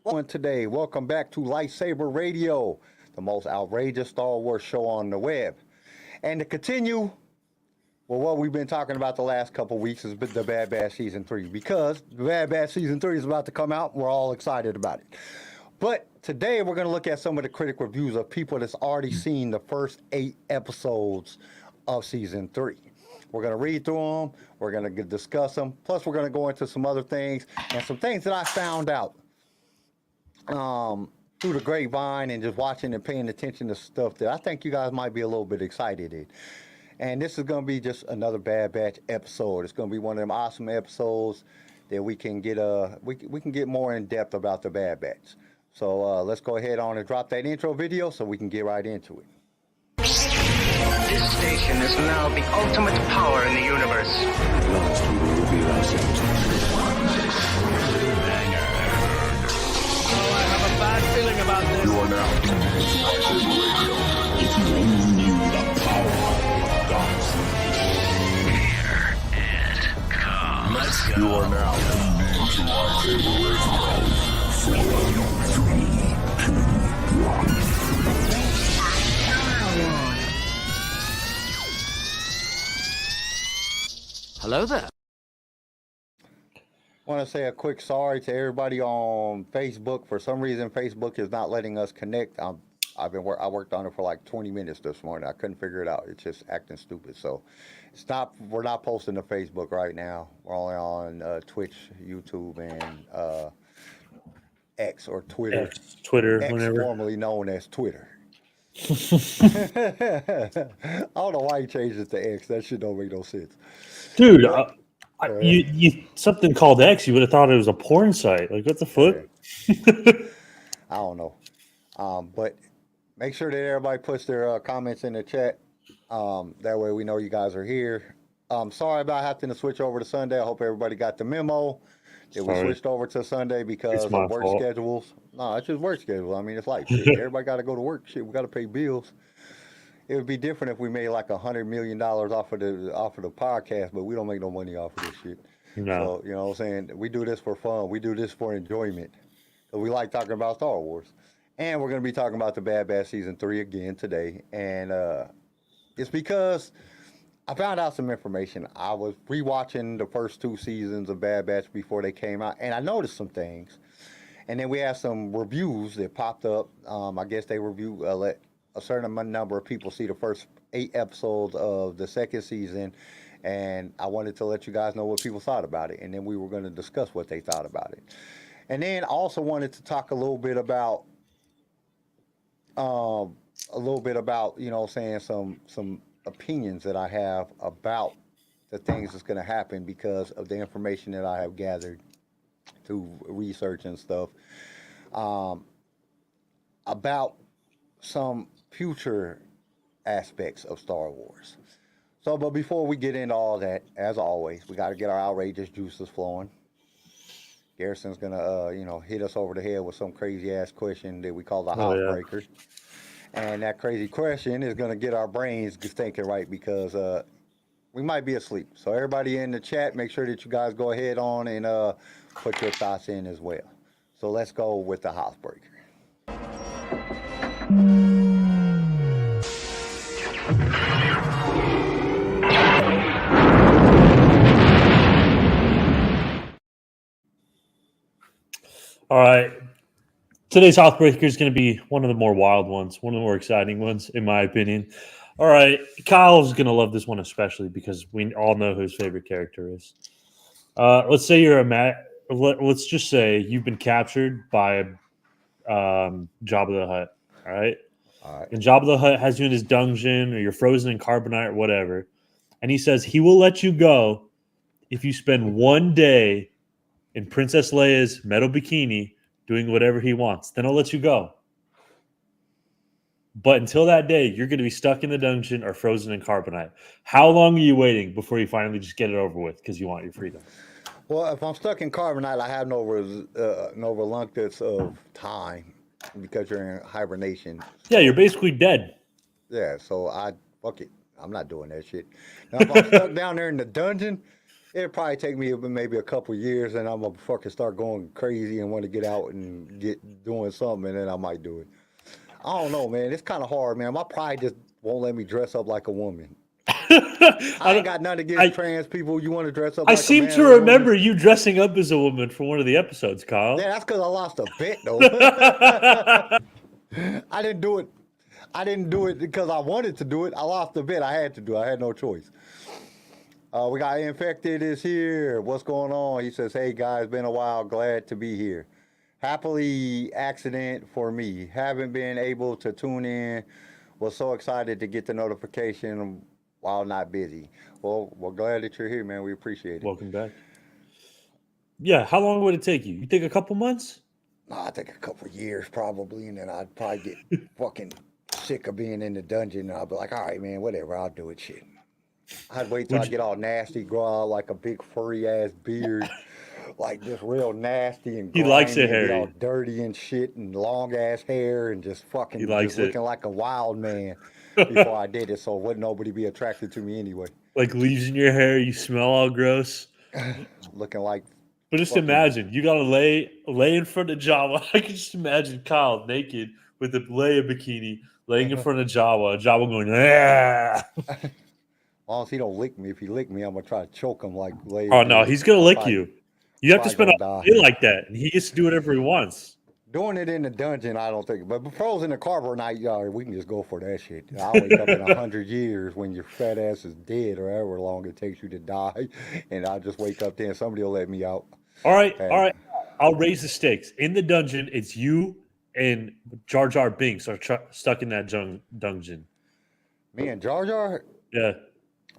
Today, welcome back to LightSaber Radio, the most outrageous Star Wars show on the web. And to continue, well, what we've been talking about the last couple weeks is the Bad Batch Season 3, because the Bad Batch Season 3 is about to come out, and we're all excited about it. But today, we're going to look at some of the critic reviews of people that's already seen the first 8 episodes of Season 3. We're going to read through them, we're going to discuss them, plus we're going to go into some other things, and some things that I found out through the grapevine and just watching and paying attention to stuff that I think you guys might be a little bit excited in. And this is going to be just another Bad Batch episode. It's going to be one of them awesome episodes that we can get we can get more in depth about the Bad Batch. So let's go ahead on and drop that intro video so we can get right into it. This station is now the ultimate power in the universe. At last we will reveal ourselves to the I have a bad feeling about this. You are now if you only knew the power of gods. Here it comes. Let's go. You are now tuned into LightSaber Radio. 4, 3, 2, 1. Hello there. I want to say a quick sorry to everybody on Facebook. For some reason, Facebook is not letting us connect. I worked on it for like 20 minutes this morning. I couldn't figure it out. It's just acting stupid. So we're not posting to Facebook right now. We're only on Twitch, YouTube, and X or Twitter. Twitter, X, whenever. formerly known as Twitter. I don't know why he changed it to X. That shit don't make no sense. Dude, you something called X, you would have thought it was a porn site. Like, what the fuck? I don't know. But make sure that everybody puts their comments in the chat. That way we know you guys are here. Sorry about having to switch over to Sunday. I hope everybody got the memo that we switched over to Sunday because of work schedules. No, it's just work schedule. I mean, it's like shit. Everybody got to go to work. Shit, we got to pay bills. It would be different if we made like $100 million off of the podcast, but we don't make no money off of this shit. No. So, you know what I'm saying? We do this for fun. We do this for enjoyment. So we like talking about Star Wars. And we're going to be talking about the Bad Batch Season 3 again today. And it's because I found out some information. I was rewatching the first 2 seasons of Bad Batch before they came out, and I noticed some things. And then we had some reviews that popped up. I guess they let a certain number of people see the first 8 episodes of the second season, and I wanted to let you guys know what people thought about it, and then we were going to discuss what they thought about it. And then I also wanted to talk a little bit about, you know, saying some opinions that I have about the things that's going to happen because of the information that I have gathered through research and stuff about some future aspects of Star Wars. So, but before we get into all that, as always, we got to get our outrageous juices flowing. Garrison's gonna, hit us over the head with some crazy ass question that we call the housebreaker. And that crazy question is gonna get our brains thinking right because we might be asleep. So everybody in the chat, make sure that you guys go ahead on and put your thoughts in as well. So let's go with the housebreaker. All right. Today's Housebreaker is going to be one of the more wild ones, one of the more exciting ones, in my opinion. All right. Kyle's going to love this one especially because we all know who his favorite character is. Let's say let's just say you've been captured by Jabba the Hutt. All right. And Jabba the Hutt has you in his dungeon, or you're frozen in carbonite or whatever. And he says he will let you go if you spend one day in Princess Leia's metal bikini doing whatever he wants. Then I'll let you go. But until that day, you're going to be stuck in the dungeon or frozen in carbonite. How long are you waiting before you finally just get it over with because you want your freedom? Well, if I'm stuck in carbonite, I have no reluctance of time because you're in hibernation. Yeah, you're basically dead. Yeah, so fuck it. I'm not doing that shit. Now, if I'm stuck down there in the dungeon, it'll probably take me maybe a couple years, and I'm gonna fucking start going crazy and want to get out and get doing something, and then I might do it. I don't know, man. It's kind of hard, man. My pride just won't let me dress up like a woman. I ain't got nothing against trans people. You want to dress up I like a seem man to or a woman? remember you dressing up as a woman for one of the episodes, Kyle. Yeah, that's because I lost a bet, though. I didn't do it. I didn't do it because I wanted to do it. I lost the bet. I had to do it. I had no choice. We got Infected is here. What's going on? He says, hey, guys, been a while. Glad to be here. Happily accident for me. Haven't been able to tune in. Was so excited to get the notification while not busy. Well, we're glad that you're here, man. We appreciate it. Welcome back. Yeah, how long would it take you? You think a couple months? No, I think a couple years probably, and then I'd probably get fucking sick of being in the dungeon, and I'd be like, all right, man, whatever, I'll do it, shit. I'd wait till I get all nasty, grow out like a big furry ass beard, like just real nasty and He likes it grimy and be hairy. all dirty and shit, and long ass hair, and just fucking He likes just it. looking like a wild man before I did it, so wouldn't nobody be attracted to me anyway. Like leaves in your hair, you smell all gross. Looking like But just fucking- imagine, you gotta lay in front of Java. I can just imagine Kyle naked with a Leia bikini laying in front of Java. Java going, ah. as long as he don't lick me. If he lick me, I'm gonna try to choke him like Leia Oh no, did. he's gonna I'll lick probably- you. You have to spend probably a gonna day like that, and he gets to do whatever he wants. Doing it in the dungeon, I don't think. But patrols in the carbonite yard, we can just go for that shit. I'll wake up in 100 years when your fat ass is dead or however long it takes you to die, and I'll just wake up then. Somebody will let me out. All right, Hey. all right. I'll raise the stakes. In the dungeon, it's you and Jar Jar Binks are stuck in that dungeon. Me and Jar Jar, Yeah.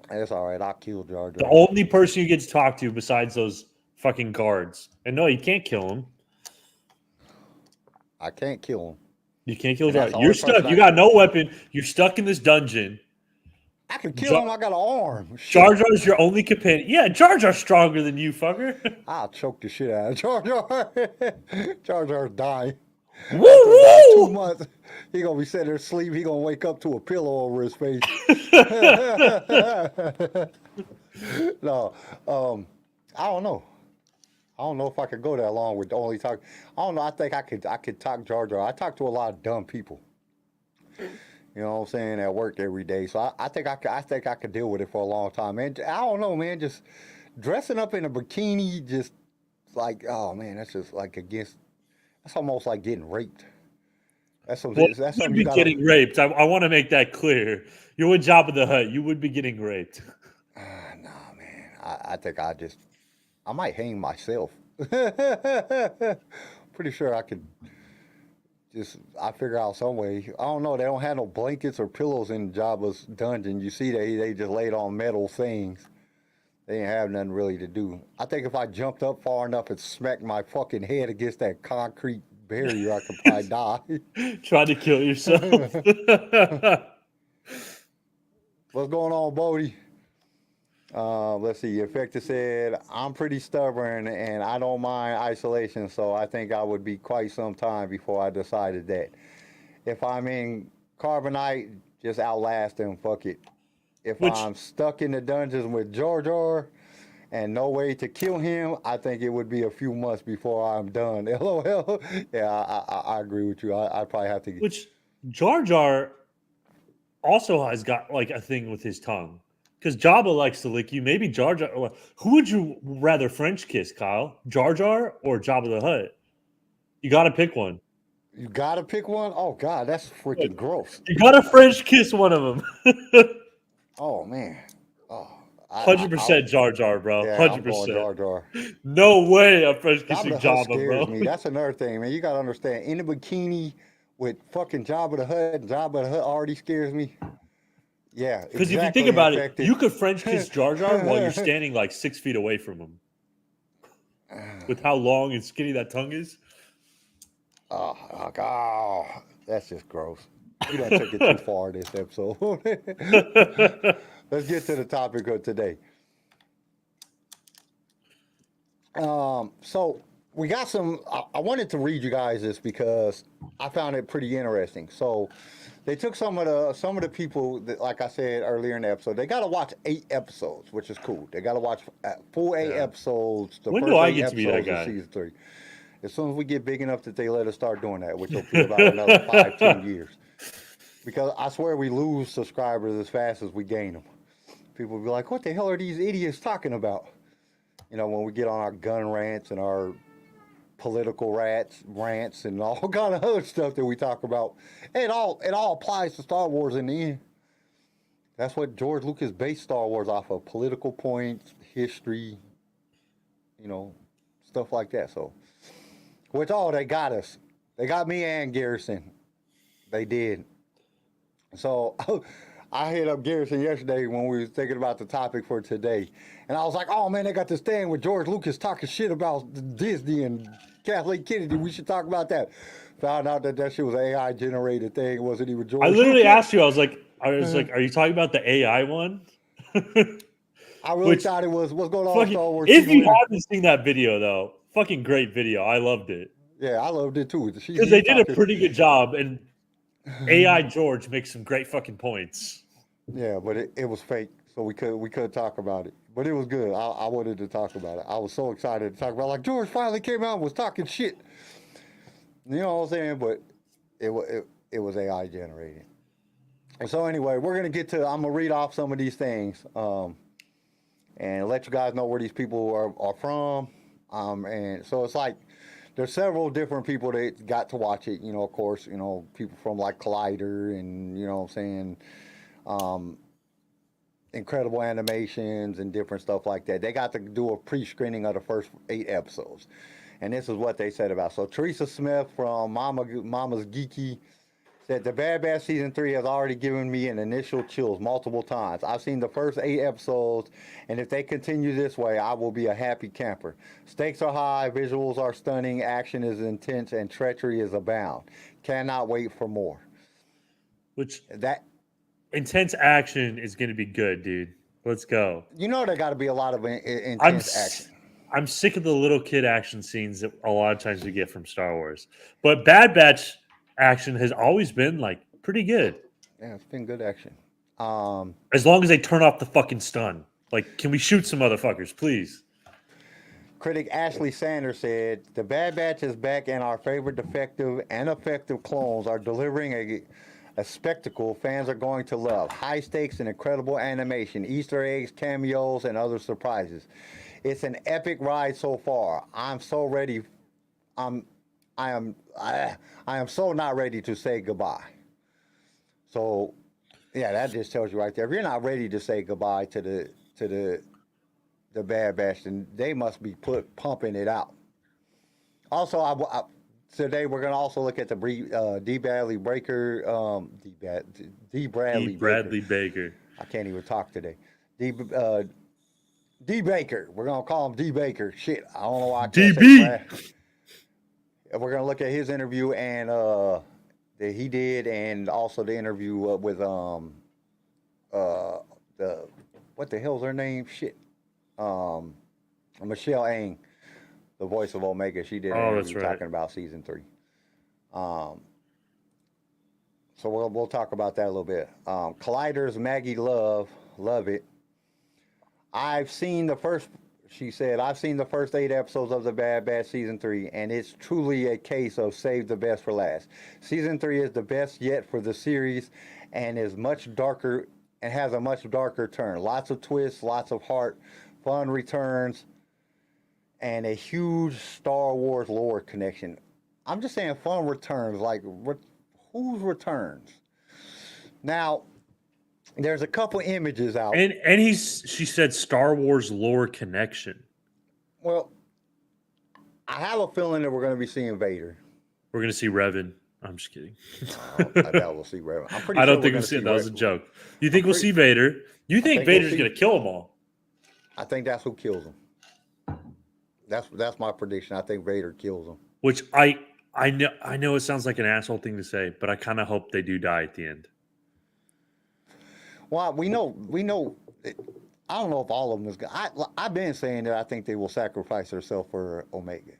that's all right. I'll kill Jar The Jar. only person you get to talk to besides those fucking guards. And no, you can't kill him. I can't kill him. You can't kill And Jar that's the You're only stuck. person You I got can- no weapon. You're stuck in this dungeon. I can kill him. I got an arm. Shit. Jar Jar's your only companion. Yeah, Jar Jar's stronger than you, fucker. I'll choke the shit out of Jar Jar. Jar Jar's dying. Woo About 2 woo! months, he gonna be sitting there asleep. He gonna wake up to a pillow over his face. No, I don't know. I don't know if I could go that long with only talk. I don't know. I think I could talk Jar Jar. I talk to a lot of dumb people. You know what I'm saying? At work every day. So I think I could deal with it for a long time, man. I don't know, man. Just dressing up in a bikini, just like, oh man, that's just like against. That's almost like getting raped. That's something. Well, That's you something would you be gotta. getting raped. I want to make that clear. You're with Jabba the Hutt. You would be getting raped. Nah, man. I think I might hang myself. Pretty sure I could I figure out some way. I don't know. They don't have no blankets or pillows in Jabba's dungeon. You see, they just laid on metal things. They didn't have nothing really to do. I think if I jumped up far enough and smacked my fucking head against that concrete barrier, I could probably die. Try to kill yourself. What's going on, Bodie? Let's see. Infected said, I'm pretty stubborn and I don't mind isolation, so I think I would be quite some time before I decided that. If I'm in Carbonite, just outlast him, fuck it. If I'm stuck in the dungeons with Jar Jar and no way to kill him, I think it would be a few months before I'm done. LOL. Yeah, I agree with you. I'd probably have to get... Which Jar Jar also has got like a thing with his tongue. Because Jabba likes to lick you. Maybe Jar Jar. Who would you rather French kiss, Kyle? Jar Jar or Jabba the Hutt? You got to pick one. You gotta pick one? Oh, God, that's freaking gross. You got to French kiss one of them. Oh, man. Oh, 100% Jar Jar, bro. Yeah, 100%. I'm going Jar Jar. No way I'm French Jabba kissing the Hutt Jabba, scares bro. me. That's another thing, man. You gotta understand. In the bikini with fucking Jabba the Hutt, Jabba the Hutt already scares me. Yeah, Because if you exactly, think about Infected. it, you could French kiss Jar Jar while you're standing like 6 feet away from him. With how long and skinny that tongue is. Oh, that's just gross. You done took it too far this episode. Let's get to the topic of today. So we got some. I wanted to read you guys this because I found it pretty interesting. So They took some of the people that, like I said earlier in the episode, they got to watch 8 episodes, which is cool. They got to watch full 8 episodes. The When first do I 8 get to be that episodes of guy? season 3. As soon as we get big enough that they let us start doing that, which will be about another 5-10 years. Because I swear we lose subscribers as fast as we gain them. People will be like, "What the hell are these idiots talking about?" You know, when we get on our gun rants and our political rants and all kind of other stuff that we talk about. It all applies to Star Wars in the end. That's what George Lucas based Star Wars off of: political points, history, you know, stuff like that. So, which they got us. They got me and Garrison. They did. So I hit up Garrison yesterday when we was thinking about the topic for today. And I was like, oh man, they got this thing with George Lucas talking shit about Disney and Kathleen Kennedy. We should talk about that. Found out that shit was an AI generated thing. It wasn't even George I literally Lucas. asked you. I was like, are you talking about the AI one? I really thought it was what's going on with Star Wars. If you haven't seen that video, though, fucking great video. I loved it. Yeah, I loved it too. Because they did a pretty good job, and AI George makes some great fucking points. Yeah, but it was fake, so we could talk about it. But it was good. I wanted to talk about it. I was so excited to talk about it. Like, George finally came out and was talking shit. You know what I'm saying? But it was AI generated. And so anyway, I'm gonna read off some of these things, and let you guys know where these people are from. And so it's like there's several different people that got to watch it. You know, of course, you know, people from like Collider and, you know what I'm saying, incredible animations and different stuff like that. They got to do a pre-screening of the first 8 episodes. And this is what they said about. So Teresa Smith from Mama's Geeky said, the Bad Batch Season 3 has already given me an initial chills multiple times. I've seen the first 8 episodes, and if they continue this way, I will be a happy camper. Stakes are high, visuals are stunning, action is intense, and treachery is abound. Cannot wait for more. That intense action is going to be good, dude. Let's go. You know, there got to be a lot of intense action. I'm sick of the little kid action scenes that a lot of times we get from Star Wars. But Bad Batch action has always been like pretty good. Yeah, it's been good action. As long as they turn off the fucking stun. Like, can we shoot some motherfuckers, please? Critic Ashley Sanders said, the Bad Batch is back and our favorite defective and effective clones are delivering a spectacle fans are going to love. High stakes and incredible animation, Easter eggs, cameos, and other surprises. It's an epic ride so far. I'm so ready. I am so not ready to say goodbye. So, yeah, that just tells you right there. If you're not ready to say goodbye to the Bad Batch, then they must be pumping it out. Also, today we're gonna also look at the D. Bradley Baker. D. Bradley Baker. I can't even talk today. D. Baker. We're gonna call him D. Baker. Shit, I don't know why I can't say Brad. We're gonna look at his interview and that he did, and also the interview with the what the hell's her name? Shit, Michelle Ang, the voice of Omega. She did an interview talking about season 3. So we'll talk about that a little bit. Collider's Maggie love it. She said, I've seen the first 8 episodes of The Bad Batch Season 3, and it's truly a case of save the best for last. Season 3 is the best yet for the series and is much darker and has a much darker turn. Lots of twists, lots of heart, fun returns, and a huge Star Wars lore connection. I'm just saying fun returns, like whose returns? Now, there's a couple images out. And she said Star Wars lore connection. Well, I have a feeling that we're going to be seeing Vader. We're going to see Revan. I'm just kidding. I doubt we'll see Revan. I don't think we'll see it. That was a joke. You think we'll see Vader? You think Vader's going to kill them all? I think that's who kills them. That's my prediction. I think Vader kills them. Which I know it sounds like an asshole thing to say, but I kind of hope they do die at the end. Well, we know. I don't know if all of them is good. I've been saying that I think they will sacrifice themselves for Omega,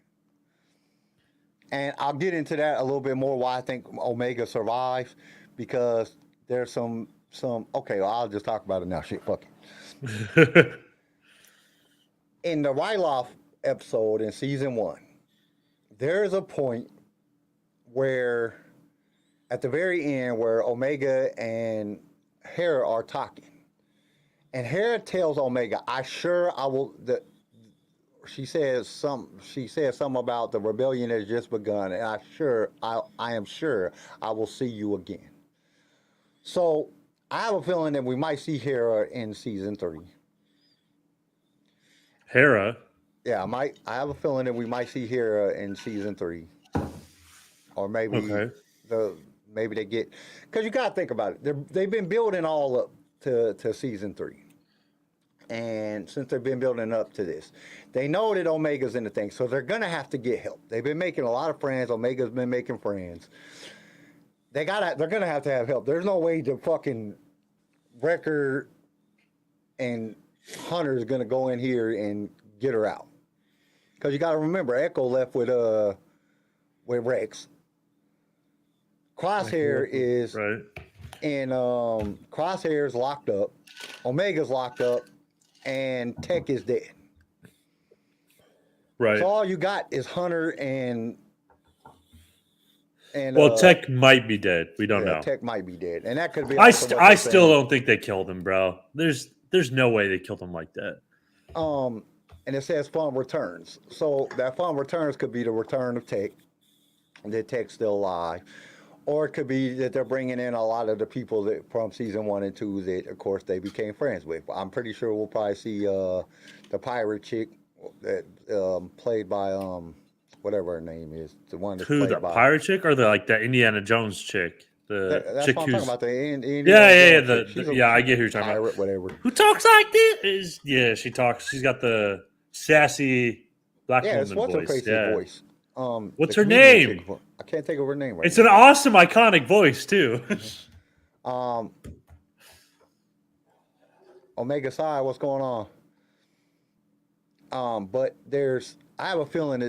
and I'll get into that a little bit more. Why I think Omega survives, because there's some. Okay, well, I'll just talk about it now. Shit, fuck it. In the Ryloff episode in season 1, there's a point where, at the very end, where Omega and Hera are talking, and Hera tells Omega, "I will." She says something about the rebellion has just begun, and I am sure I will see you again. So I have a feeling that we might see Hera in season 3. Hera. Yeah, I have a feeling that we might see Hera in season 3, or maybe maybe they get, because you gotta think about it. They've been building all up to season 3, and since they've been building up to this, they know that Omega's in the thing, so they're gonna have to get help. They've been making a lot of friends. Omega's been making friends. They're gonna have to have help. There's no way the fucking Wrecker and Hunter's gonna go in here and get her out. Because you got to remember, Echo left with Rex. Crosshair is right, and Crosshair's locked up. Omega's locked up, and Tech is dead. right. So all you got is Hunter and well, Tech might be dead. We don't know. Tech might be dead, and that could be. I still don't think they killed him, bro. There's no way they killed him like that. And it says Fun returns. So that Fun returns could be the return of Tech, that Tech's still alive. Or it could be that they're bringing in a lot of the people that from season 1 and 2 that, of course, they became friends with. I'm pretty sure we'll probably see the pirate chick that played by whatever her name is. The one that's played by... pirate chick or the Indiana Jones chick? That's chick what I'm talking about. I get who you're talking pirate, about. Whatever. Who talks like this? She talks. She's got the sassy black woman voice. What's her crazy voice? What's her name? I can't think of her name right It's now. an awesome, iconic voice too. Omega Psi, what's going on? But I have a feeling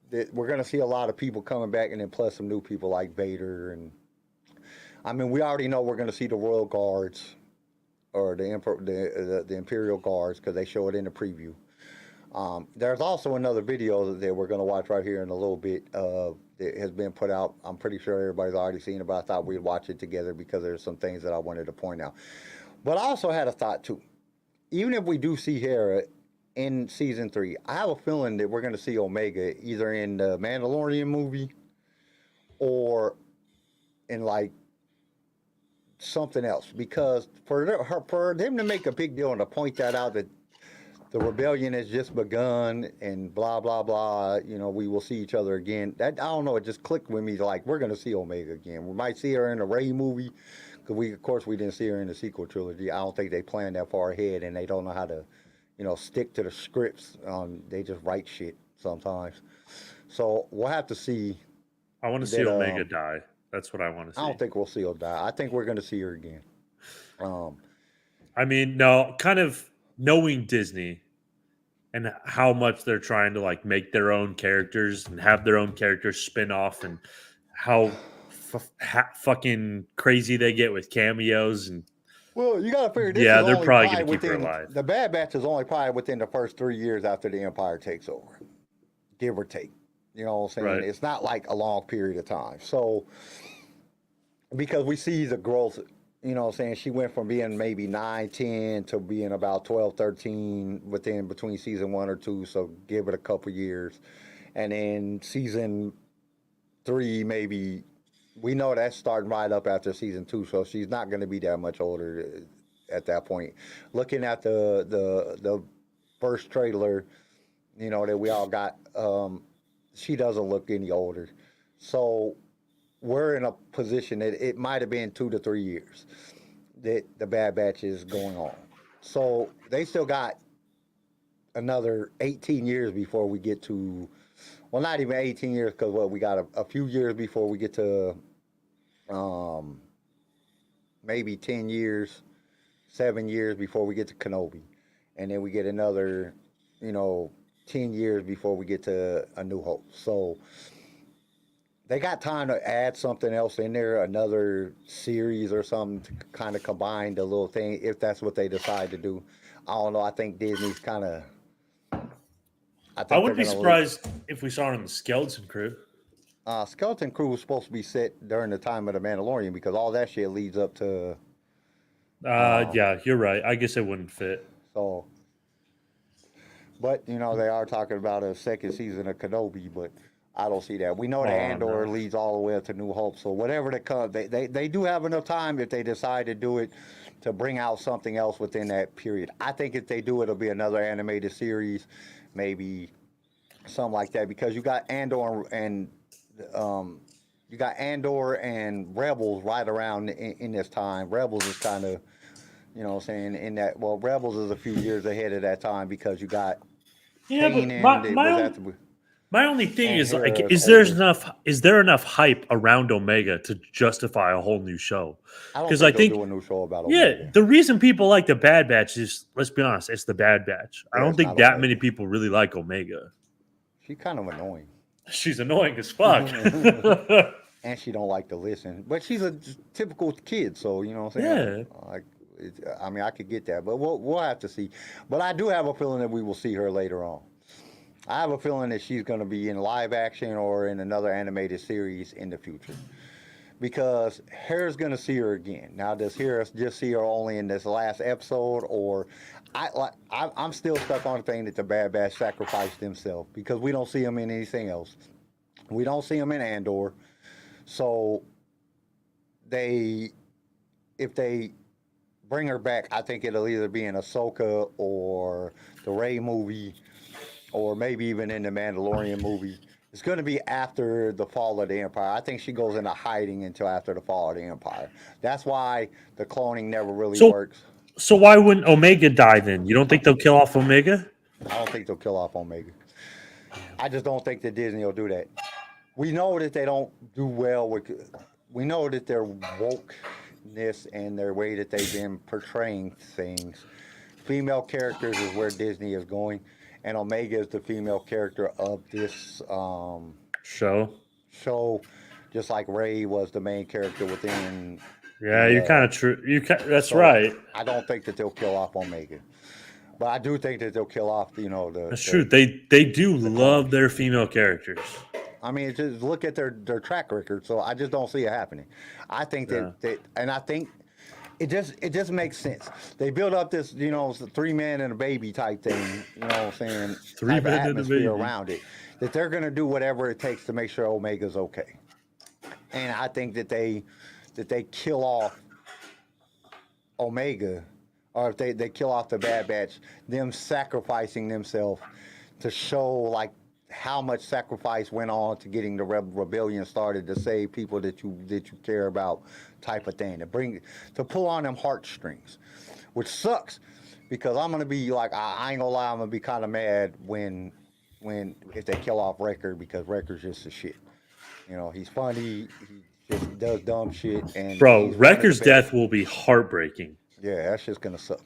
that we're gonna see a lot of people coming back, and then plus some new people like Vader, and I mean, we already know we're gonna see the Royal Guards or the Imperial Guards, because they show it in the preview. There's also another video that we're going to watch right here in a little bit that has been put out. I'm pretty sure everybody's already seen it, but I thought we'd watch it together because there's some things that I wanted to point out. But I also had a thought too. Even if we do see Hera in season 3, I have a feeling that we're going to see Omega either in the Mandalorian movie or in something else, because for them to make a big deal and to point that out, that the rebellion has just begun and blah blah blah, we will see each other again, that, I don't know, it just clicked with me, we're going to see Omega again. We might see her in the Rey movie, because we didn't see her in the sequel trilogy. I don't think they plan that far ahead, and they don't know how to stick to the scripts. They just write shit sometimes, so we'll have to see. I want to see Omega die. That's what I want to see. I don't think we'll see her die. I think we're going to see her again. I mean, no, kind of knowing Disney and how much they're trying to make their own characters and have their own characters spin off, and how fucking crazy they get with cameos. And well, you got to figure this. Yeah, is they're only probably going to keep her alive. The Bad Batch is only probably within the first 3 years after the Empire takes over, give or take. You know what I'm saying? Right. It's not like a long period of time. So, because we see the growth, you know what I'm saying? She went from being maybe 9, 10 to being about 12, 13 between season 1 or 2. So, give it a couple years. And then season 3, maybe, we know that's starting right up after season 2. So, she's not going to be that much older at that point. Looking at the first trailer, that we all got, she doesn't look any older. So we're in a position that it might have been 2 to 3 years that the Bad Batch is going on. So they still got another 18 years before we get to, well, not even 18 years, because we got a few years before we get to maybe 10 years, 7 years before we get to Kenobi. And then we get another, 10 years before we get to A New Hope. So they got time to add something else in there, another series or something to kind of combine the little thing, if that's what they decide to do. I don't know. I think Disney's kind of. I wouldn't be surprised if we saw it in the Skeleton Crew. Skeleton Crew was supposed to be set during the time of the Mandalorian because all that shit leads up to. Yeah, you're right. I guess it wouldn't fit. So, but they are talking about a second season of Kenobi, but I don't see that. We know that Andor leads all the way up to New Hope, so whatever that comes, they do have enough time if they decide to do it to bring out something else within that period. I think if they do, it'll be another animated series, maybe something like that, because you got Andor and Rebels right around in this time. Rebels is kind of, in that. Well, Rebels is a few years ahead of that time because you got. My only thing is like, is there enough hype around Omega to justify a whole new show? Because I think they'll do a new show about Omega. Yeah, the reason people like the Bad Batch is, let's be honest, it's the Bad Batch. I don't think that many people really like Omega. She's kind of annoying. She's annoying as fuck. And she don't like to listen. But she's a typical kid, so you know what I'm saying? Yeah. I could get that, but we'll have to see. But I do have a feeling that we will see her later on. I have a feeling that she's going to be in live action or in another animated series in the future. Because Hera's going to see her again. Now, does Hera just see her only in this last episode, or I'm still stuck on the thing that the Bad Batch sacrificed themselves because we don't see them in anything else. We don't see them in Andor. So if they bring her back, I think it'll either be in Ahsoka or the Rey movie, or maybe even in the Mandalorian movie. It's going to be after the fall of the Empire. I think she goes into hiding until after the fall of the Empire. That's why the cloning never really works. So why wouldn't Omega die then? You don't think they'll kill off Omega? I don't think they'll kill off Omega. I just don't think that Disney will do that. We know that they don't do well with. We know that their wokeness and their way that they've been portraying things. Female characters is where Disney is going, and Omega is the female character of this show. Just like Rey was the main character within. Yeah, you're kind of true. That's right. I don't think that they'll kill off Omega, but I do think that they'll kill off. That's true. They do love their female characters. I mean, just look at their track record. So I just don't see it happening. I think and I think it just makes sense. They build up this, 3 men and a baby type thing. You know what I'm saying? 3 men and a baby around it. That they're going to do whatever it takes to make sure Omega's okay. And I think that they kill off Omega, or if they kill off the Bad Batch, them sacrificing themselves to show like how much sacrifice went on to getting the rebellion started to save people that you care about, type of thing. To pull on them heartstrings, which sucks because I'm gonna be like, I ain't gonna lie, I'm gonna be kind of mad if they kill off Wrecker, because Wrecker's just a shit. He's funny. He just does dumb shit. And bro, Wrecker's death will be heartbreaking. Yeah, that's just gonna suck.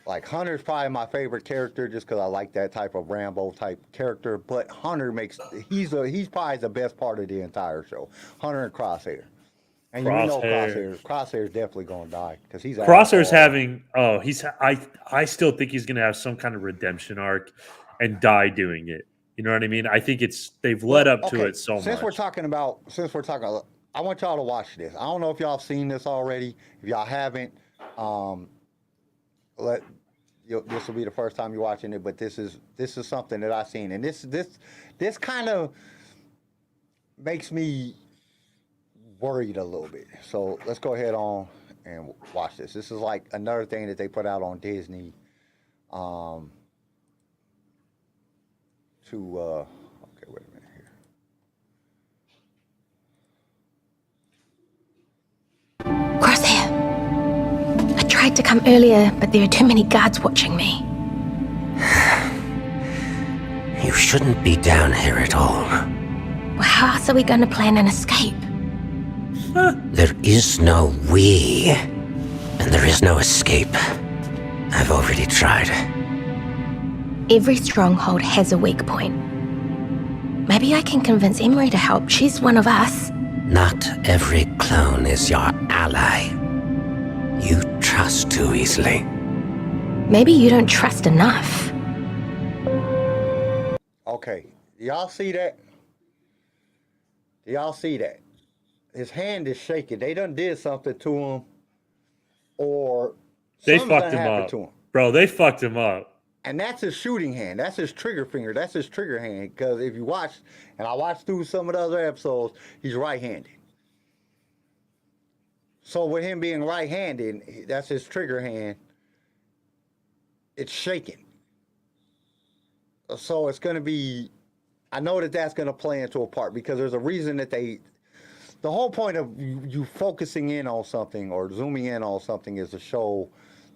Like, Hunter's probably my favorite character just because I like that type of Rambo type character. But Hunter he's probably the best part of the entire show. Hunter and Crosshair. And Crosshair's definitely gonna die because he's Crosshair's having I still think he's gonna have some kind of redemption arc and die doing it. You know what I mean? I think they've led up to it so much. Since we're talking, I want y'all to watch this. I don't know if y'all have seen this already. If y'all haven't, this will be the first time you're watching it, but this is something that I've seen, and this kind of makes me worried a little bit. So let's go ahead on and watch this. This is like another thing that they put out on Disney. Okay, wait a minute here. Crosshair. I tried to come earlier, but there are too many guards watching me. You shouldn't be down here at all. Well, how else are we going to plan an escape? There is no we, and there is no escape. I've already tried. Every stronghold has a weak point. Maybe I can convince Emery to help. She's one of us. Not every clone is your ally. You trust too easily. Maybe you don't trust enough. Okay, y'all see that? Do y'all see that? His hand is shaking. They done did something to him, or They something's fucked done him happened up. to him. Bro, they fucked him up. And that's his shooting hand. That's his trigger finger. That's his trigger hand. Because if you watch, and I watched through some of the other episodes, he's right-handed. So with him being right-handed, that's his trigger hand. It's shaking. So it's going to be, I know that that's going to play into a part because there's a reason that the whole point of you focusing in on something or zooming in on something is to show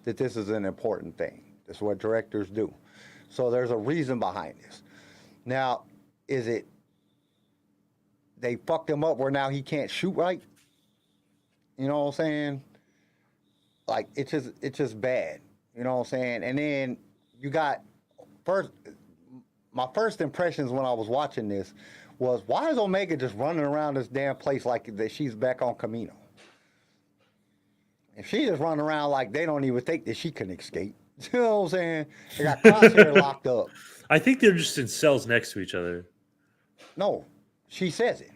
that this is an important thing. That's what directors do. So there's a reason behind this. Now, is it they fucked him up where now he can't shoot right? You know what I'm saying? Like it's just bad. You know what I'm saying? And then you got my first impressions when I was watching this was, why is Omega just running around this damn place like that she's back on Camino? If she just running around like they don't even think that she can escape. You know what I'm saying? They got Crosshair locked up. I think they're just in cells next to each other. No, she says it.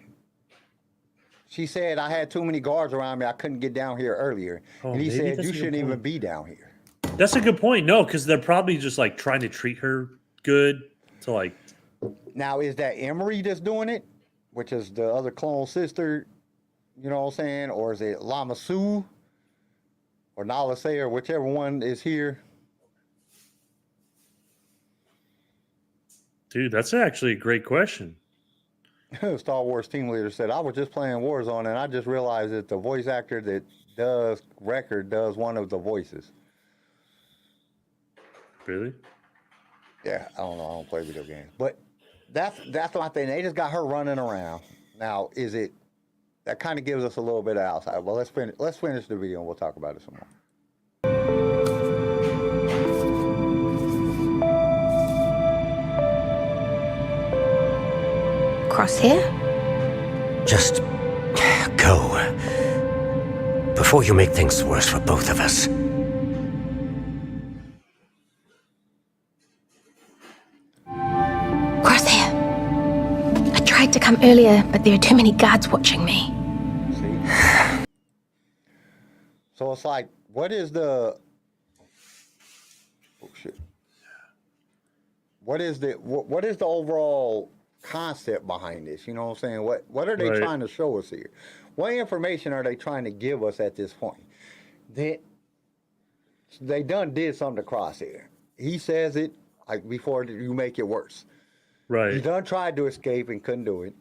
She said, I had too many guards around me. I couldn't get down here earlier. Oh, and he maybe said, that's you a good shouldn't even point. be down here. That's a good point. No, because they're probably just like trying to treat her good to like. Now, is that Emery that's doing it, which is the other clone sister, you know what I'm saying? Or is it Lama Su or LightSaber, whichever one is here? Dude, that's actually a great question. Star Wars team leader said, I was just playing Warzone and I just realized that the voice actor that does Record does one of the voices. Really? Yeah, I don't know. I don't play video games. But that's my thing. They just got her running around. Now, is it that kind of gives us a little bit of outside? Well, let's finish the video and we'll talk about it some more. Crosshair? Just go. Before you make things worse for both of us. Crosshair. I tried to come earlier, but there are too many guards watching me. See? So it's like, what is the... Oh, shit. What is the overall concept behind this? You know what I'm saying? What are they Right. trying to show us here? What information are they trying to give us at this point? That they done did something to Crosshair. He says it like before you make it worse. He Right. done tried to escape and couldn't do it.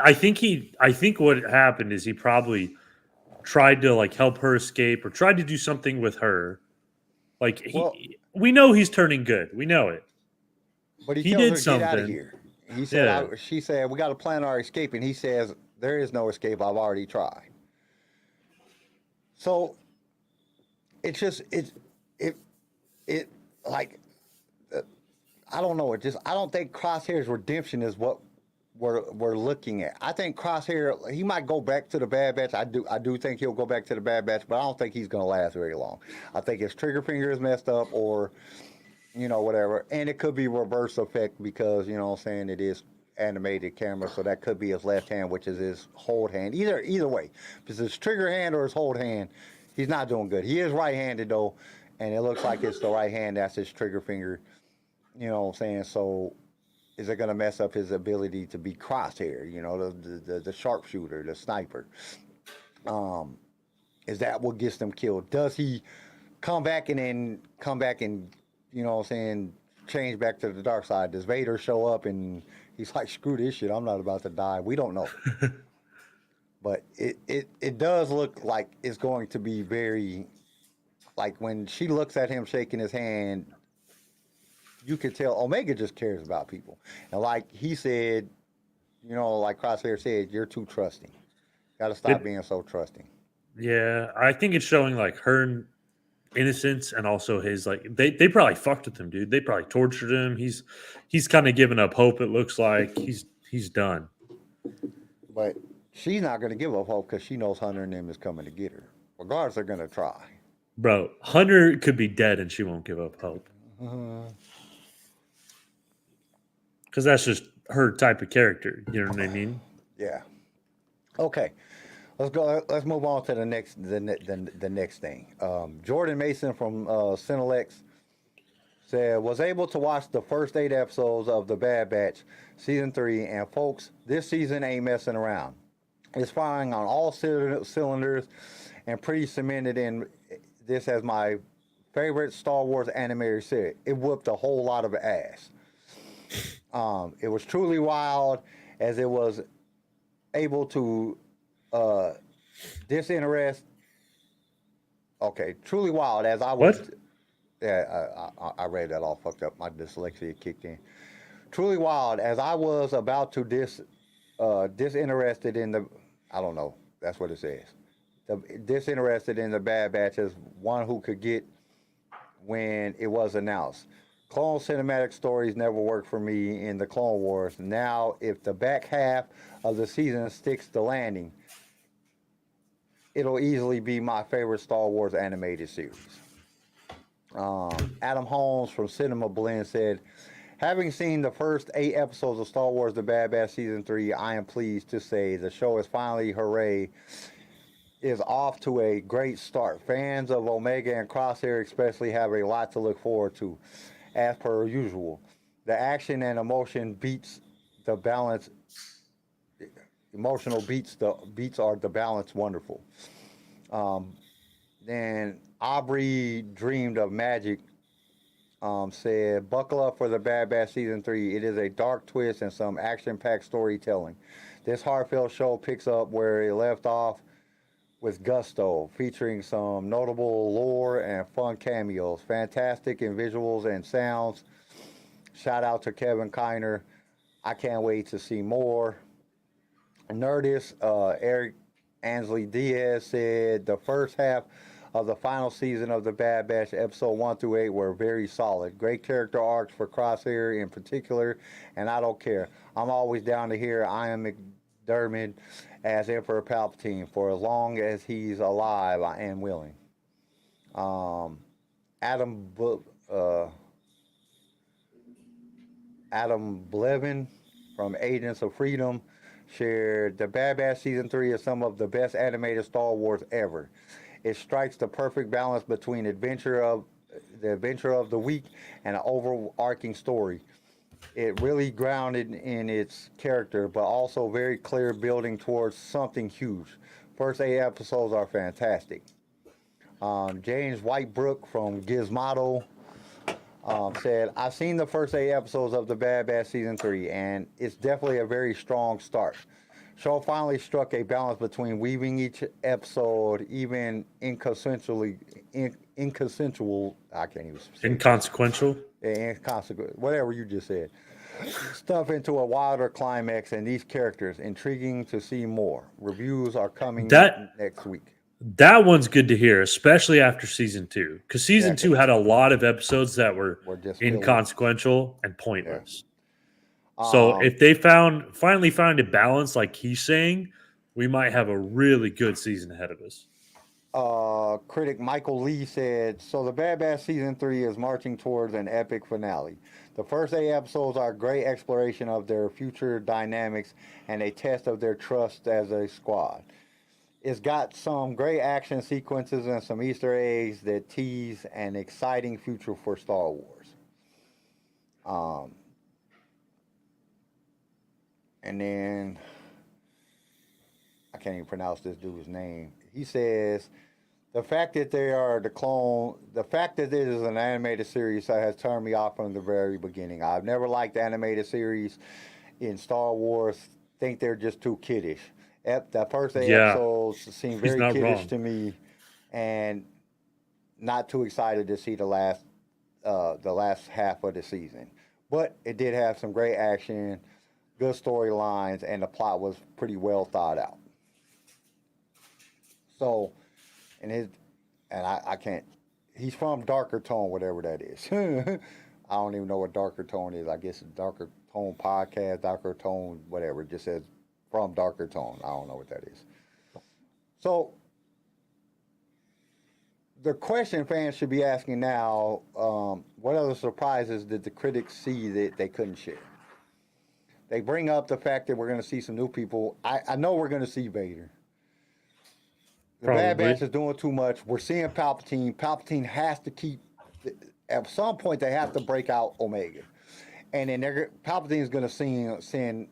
I think what happened is he probably tried to like help her escape or tried to do something with her. Like we know he's turning good. We know it. But he He tells did her, get out of something. here. He said, Yeah. she said, we got to plan our escape. And he says, there is no escape. I've already tried. So it's just, it like, I don't know. I don't think Crosshair's redemption is what we're looking at. I think Crosshair, he might go back to the Bad Batch. I do think he'll go back to the Bad Batch, but I don't think he's going to last very long. I think his trigger finger is messed up or, you know, whatever. And it could be reverse effect because, you know what I'm saying, it is animated camera, so that could be his left hand, which is his hold hand. Either way, if it's his trigger hand or his hold hand, he's not doing good. He is right-handed, though, and it looks like it's the right hand that's his trigger finger. You know what I'm saying? So is it going to mess up his ability to be Crosshair, you know, the sharpshooter, the sniper? Is that what gets them killed? Does he come back and you know what I'm saying, change back to the dark side? Does Vader show up and he's like, screw this shit, I'm not about to die? We don't know. But it does look like it's going to be very, like when she looks at him shaking his hand, you could tell Omega just cares about people. And like he said, you know, like Crosshair said, you're too trusting. Got to stop being so trusting. Yeah, I think it's showing like her innocence and also his like they probably fucked with him, dude. They probably tortured him. He's kind of given up hope. It looks like he's He's done. But she's not going to give up hope because she knows Hunter and them is coming to get her. Regardless, they're going to try. Bro, Hunter could be dead and she won't give up hope. Because that's just her type of character. You know what I mean? Yeah. Okay. Let's go. Let's move on to the next thing. Jordan Mason from Cinelex said was able to watch the first 8 episodes of The Bad Batch season 3, and folks, this season ain't messing around. It's firing on all cylinders, and pretty cemented in this as my favorite Star Wars animated series. It whooped a whole lot of ass. It was truly wild as it was able to disinterest. Okay, truly wild as I was. What? Yeah, I read that all fucked up. My dyslexia kicked in. Truly wild as I was about to disinterested in the. I don't know. That's what it says. Disinterested in the Bad Batch as one who could get when it was announced. Clone cinematic stories never worked for me in the Clone Wars. Now, if the back half of the season sticks the landing, it'll easily be my favorite Star Wars animated series. Adam Holmes from Cinema Blend said, having seen the first 8 episodes of Star Wars The Bad Batch Season 3, I am pleased to say the show is finally, is off to a great start. Fans of Omega and Crosshair especially have a lot to look forward to, as per usual. The action and emotion beats the balance. Emotional beats are the balance wonderful. Then Aubrey dreamed of magic. Said, buckle up for The Bad Batch Season 3. It is a dark twist and some action-packed storytelling. This heartfelt show picks up where it left off with gusto, featuring some notable lore and fun cameos. Fantastic in visuals and sounds. Shout out to Kevin Kiner. I can't wait to see more. Nerdist, Eric Ansley Diaz said the first half of the final season of The Bad Batch, episode 1 through 8, were very solid. Great character arcs for Crosshair in particular, and I don't care. I'm always down to hear Ian McDermott as Emperor Palpatine for as long as he's alive. I am willing. Adam Blevin from Agents of Freedom shared the Bad Batch Season 3 is some of the best animated Star Wars ever. It strikes the perfect balance between the adventure of the week and an overarching story. It really grounded in its character, but also very clear, building towards something huge. First 8 episodes are fantastic. James Whitebrook from Gizmodo said, I've seen the first 8 episodes of The Bad Batch Season 3, and it's definitely a very strong start. Show finally struck a balance between weaving each episode even inconsequential, I can't even say Inconsequential? inconsequential, whatever you just said, stuff into a wilder climax, and these characters, intriguing to see more. Reviews are coming next week. That one's good to hear, especially after season 2. Because season 2 had a lot of episodes that were just inconsequential and pointless. So if they finally found a balance, like he's saying, we might have a really good season ahead of us. Critic Michael Lee said, so The Bad Batch Season 3 is marching towards an epic finale. The first 8 episodes are a great exploration of their future dynamics and a test of their trust as a squad. It's got some great action sequences and some Easter eggs that tease an exciting future for Star Wars. And then, I can't even pronounce this dude's name. He says, the fact that this is an animated series has turned me off from the very beginning. I've never liked animated series in Star Wars. Think they're just too kiddish. The first 8 episodes seem very kiddish to me, and not too excited to see the last half of the season. But it did have some great action, good storylines, and the plot was pretty well thought out. So, I can't. He's from Darker Tone, whatever that is. I don't even know what Darker Tone is. I guess Darker Tone podcast, Darker Tone, whatever. It just says from Darker Tone. I don't know what that is. So the question fans should be asking now, what other surprises did the critics see that they couldn't share? They bring up the fact that we're going to see some new people. I know we're going to see Vader. The Bad Probably. Batch is doing too much. We're seeing Palpatine. Palpatine has to keep, at some point, they have to break out Omega. And then Palpatine is going to send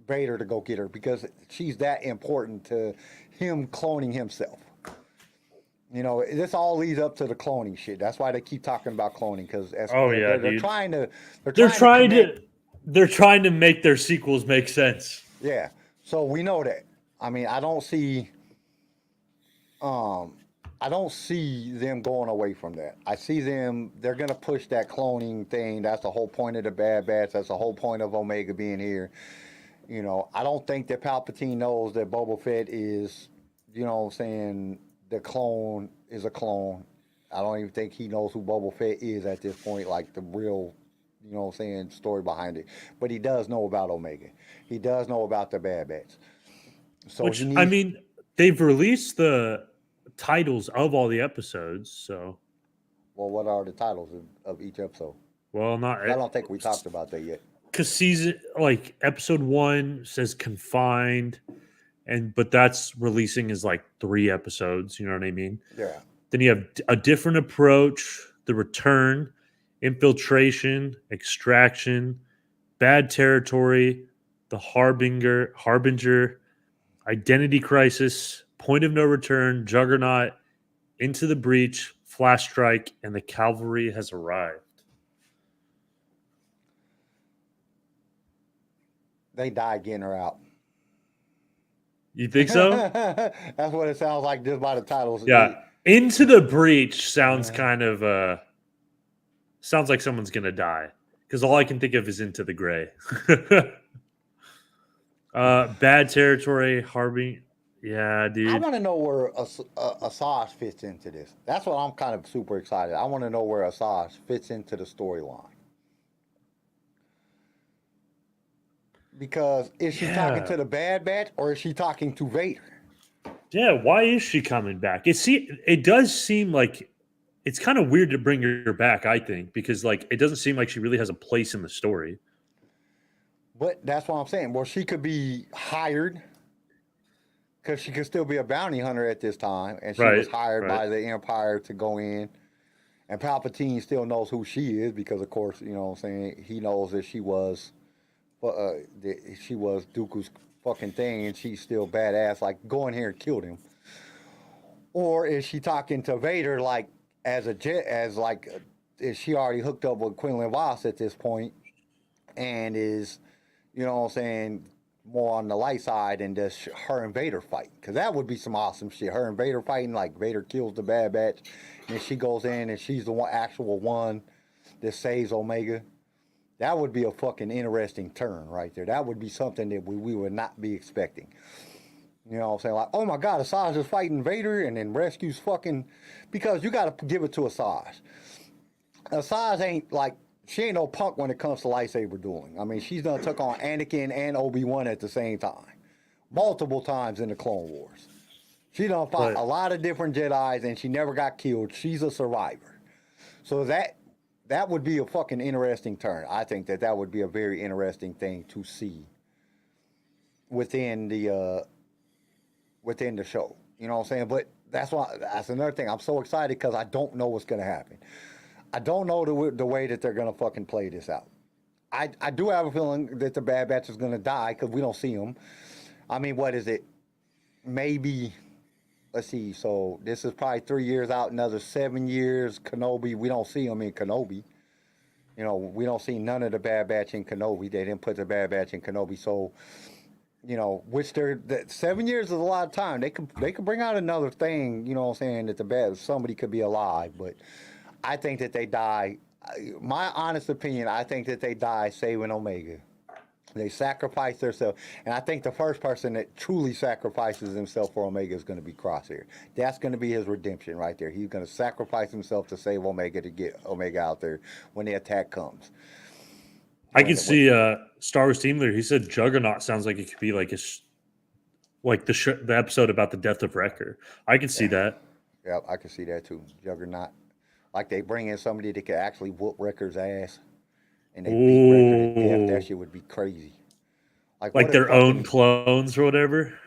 Vader to go get her because she's that important to him cloning himself. You know, this all leads up to the cloning shit. That's why they keep talking about cloning because they're dude. trying to they're trying to make their sequels make sense. Yeah. So we know that. I mean, I don't see them going away from that. I see they're going to push that cloning thing. That's the whole point of the Bad Batch. That's the whole point of Omega being here. You know, I don't think that Palpatine knows that Boba Fett is, you know what I'm saying, the clone is a clone. I don't even think he knows who Boba Fett is at this point, like the real, you know what I'm saying, story behind it. But he does know about Omega. He does know about the Bad Batch. So Which, I mean, they've released the titles of all the episodes, so. Well, what are the titles of each episode? Well, not. I don't think we talked about that yet. Because episode 1 says confined, but that's releasing as like 3 episodes. You know what I mean? Yeah. Then you have a different approach, the return, infiltration, extraction, bad territory, the harbinger, identity crisis, point of no return, juggernaut, into the breach, flash strike, and the cavalry has arrived. They died getting her out. You think so? That's what it sounds like just by the titles. Yeah. Into the breach sounds kind of sounds like someone's gonna die. Because all I can think of is Into the Gray. Bad territory, Harvey. Yeah, dude. I want to know where Asajj fits into this. That's what I'm kind of super excited. I want to know where Asajj fits into the storyline. Because is she talking to the Bad Batch or is she talking to Vader? Yeah, why is she coming back? It does seem like it's kind of weird to bring her back, I think, because like it doesn't seem like she really has a place in the story. But that's what I'm saying. Well, she could be hired because she could still be a bounty hunter at this time, and she was hired by the Empire to go in. And Palpatine still knows who she is because, of course, you know what I'm saying, he knows that she was Dooku's fucking thing, and she's still badass. Like, go in here and kill him. Or is she talking to Vader like is she already hooked up with Quinlan Voss at this point, and is, you know what I'm saying, more on the light side and just her and Vader fight? Because that would be some awesome shit. Her and Vader fighting, like Vader kills the Bad Batch, and she goes in and she's the actual one that saves Omega. That would be a fucking interesting turn right there. That would be something that we would not be expecting. You know what I'm saying? Like, oh my God, Asajj is fighting Vader and then rescues fucking... Because you got to give it to Asajj. Asajj ain't like... She ain't no punk when it comes to lightsaber dueling. I mean, she's done took on Anakin and Obi-Wan at the same time. Multiple times in the Clone Wars. She done fought a lot of different Jedis and she never got killed. She's a survivor. So that would be a fucking interesting turn. I think that would be a very interesting thing to see within the show. You know what I'm saying? But that's another thing. I'm so excited because I don't know what's going to happen. I don't know the way that they're going to fucking play this out. I do have a feeling that the Bad Batch is going to die because we don't see them. I mean, what is it? Maybe, let's see. So this is probably 3 years out, another 7 years. Kenobi, we don't see them in Kenobi. You know, we don't see none of the Bad Batch in Kenobi. They didn't put the Bad Batch in Kenobi. So, you know, 7 years is a lot of time. They could bring out another thing, you know what I'm saying, that somebody could be alive. But I think that they die. My honest opinion, I think that they die saving Omega. They sacrifice themselves. And I think the first person that truly sacrifices himself for Omega is going to be Crosshair. That's going to be his redemption right there. He's going to sacrifice himself to save Omega, to get Omega out there when the attack comes. I could see Star Wars team leader. He said Juggernaut sounds like it could be like the episode about the death of Wrecker. I could see that. Yeah, I can see that too. Juggernaut. Like they bring in somebody that could actually whoop Wrecker's ass, and they beat Wrecker to death. That Ooh. shit would be crazy. Like what if their own fucking- clones or whatever.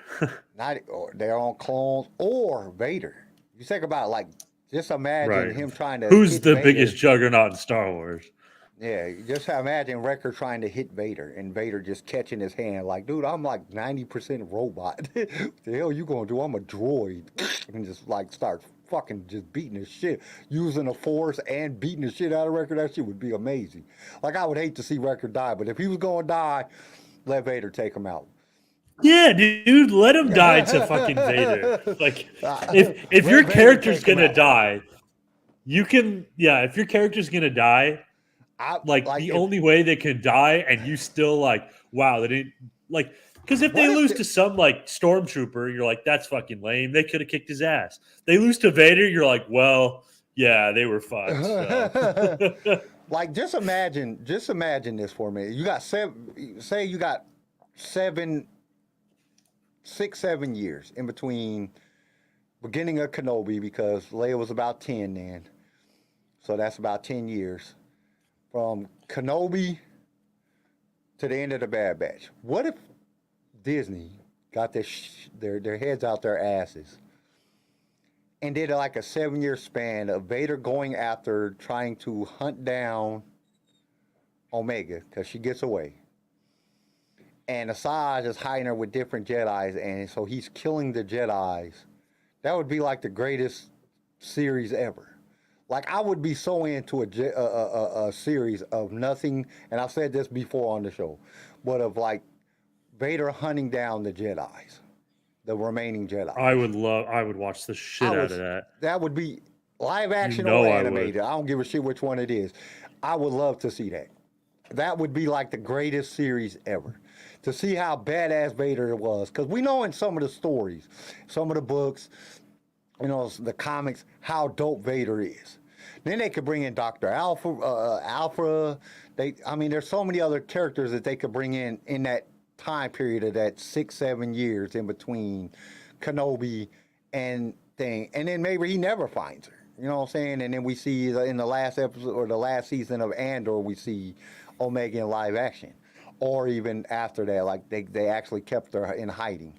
not or their own clones or Vader. You think about it, like just imagine Right. him trying to. Who's hit the Vader. biggest juggernaut in Star Wars? Yeah, just imagine Wrecker trying to hit Vader and Vader just catching his hand like, dude, I'm like 90% robot. What the hell you gonna do? I'm a droid. And just like start fucking just beating his shit. Using the force and beating the shit out of Wrecker, that shit would be amazing. Like I would hate to see Wrecker die, but if he was gonna die, let Vader take him out. Yeah, dude, let him die to fucking Vader. Like, if your Vader character's take him gonna out. die, you can. Yeah, if your character's gonna die, the if- only way they can die, and you still like, wow, they didn't like. Because if they What if lose the- to some like stormtrooper, you're like, that's fucking lame. They could have kicked his ass. They lose to Vader, you're like, well, yeah, they were fucked. So. Like just imagine this for a minute. You got say you got 6-7 years in between beginning of Kenobi, because Leia was about 10 then. So that's about 10 years. From Kenobi to the end of the Bad Batch. What if Disney got their heads out their asses and did like a 7-year span of Vader going after trying to hunt down Omega because she gets away, and Asajj is hiding her with different Jedis, and so he's killing the Jedis. That would be like the greatest series ever. Like I would be so into a series of nothing, and I've said this before on the show, but of like Vader hunting down the Jedis, the remaining Jedi. I would watch the shit out of that. That would be live action know or I would. animated. I don't give a shit which one it is. I would love to see that. That would be like the greatest series ever. To see how badass Vader was. Because we know in some of the stories, some of the books, the comics, how dope Vader is. Then they could bring in Dr. Alpha. There's so many other characters that they could bring in that time period of that 6-7 years in between Kenobi and thing, and then maybe he never finds her, you know what I'm saying? And then we see in the last episode or the last season of Andor, we see Omega in live action, or even after that, like they actually kept her in hiding,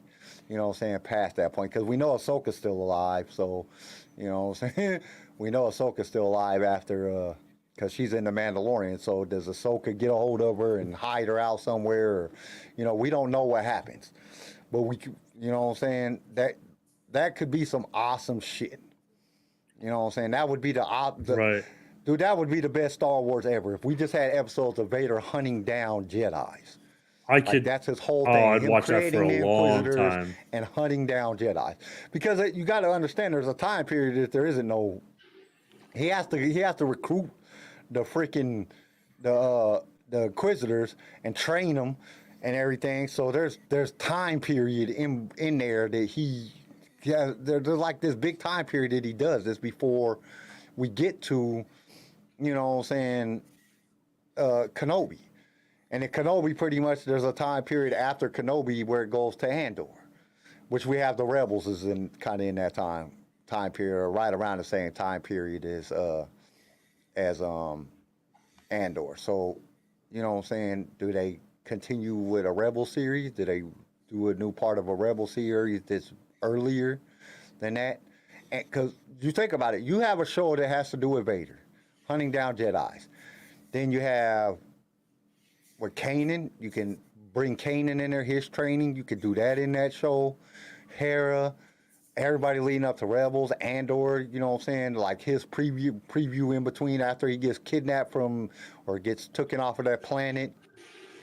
you know what I'm saying, past that point, because we know Ahsoka's still alive, so you know what I'm saying. We know Ahsoka's still alive after because she's in the Mandalorian. So does Ahsoka get a hold of her and hide her out somewhere? Or, we don't know what happens. But you know what I'm saying? That could be some awesome shit. You know what I'm saying? That would be Right. Dude, that would be the best Star Wars ever. If we just had episodes of Vader hunting down Jedis. That's his whole thing. I'd Him watch that for creating the a long Inquisitors time. and hunting down Jedi. Because you got to understand, there's a time period that there isn't no. He has to recruit the freaking the Inquisitors and train them and everything. So there's time period in there that there's like this big time period that he does this before we get to, you know what I'm saying, Kenobi. And in Kenobi, pretty much there's a time period after Kenobi where it goes to Andor, which we have the Rebels is kind of in that time period, or right around the same time period as Andor. So, you know what I'm saying? Do they continue with a Rebel series? Do they do a new part of a Rebel series that's earlier than that? Because you think about it, you have a show that has to do with Vader, hunting down Jedis. Then you have with Kanan, you can bring Kanan in there, his training. You could do that in that show. Hera, everybody leading up to Rebels, Andor, you know what I'm saying? Like his preview in between after he gets kidnapped or gets taken off of that planet.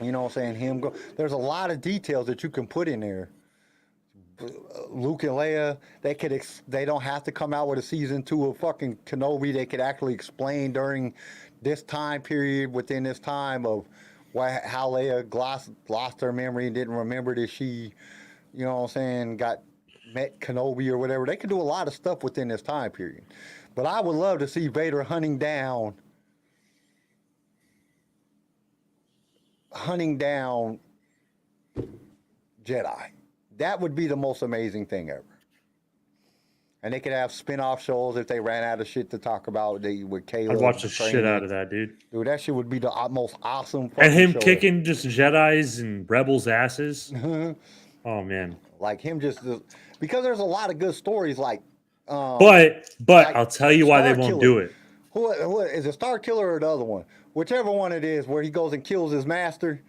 You know what I'm saying? There's a lot of details that you can put in there. Luke and Leia, they don't have to come out with a season 2 of fucking Kenobi. They could actually explain during this time period, within this time of how Leia lost her memory and didn't remember that she, you know what I'm saying, met Kenobi or whatever. They could do a lot of stuff within this time period. But I would love to see Vader hunting down hunting down Jedi. That would be the most amazing thing ever. And they could have spin-off shows if they ran out of shit to talk about. They would Caleb. I'd watch the shit training. out of that, dude. Dude, that shit would be the most awesome. And him show kicking just Jedi's and rebels' asses. Oh man. Like him just because there's a lot of good stories. Like, but like I'll tell you why they Star won't Killer. do it. Who is it? Star Killer or the other one? Whichever one it is, where he goes and kills his master.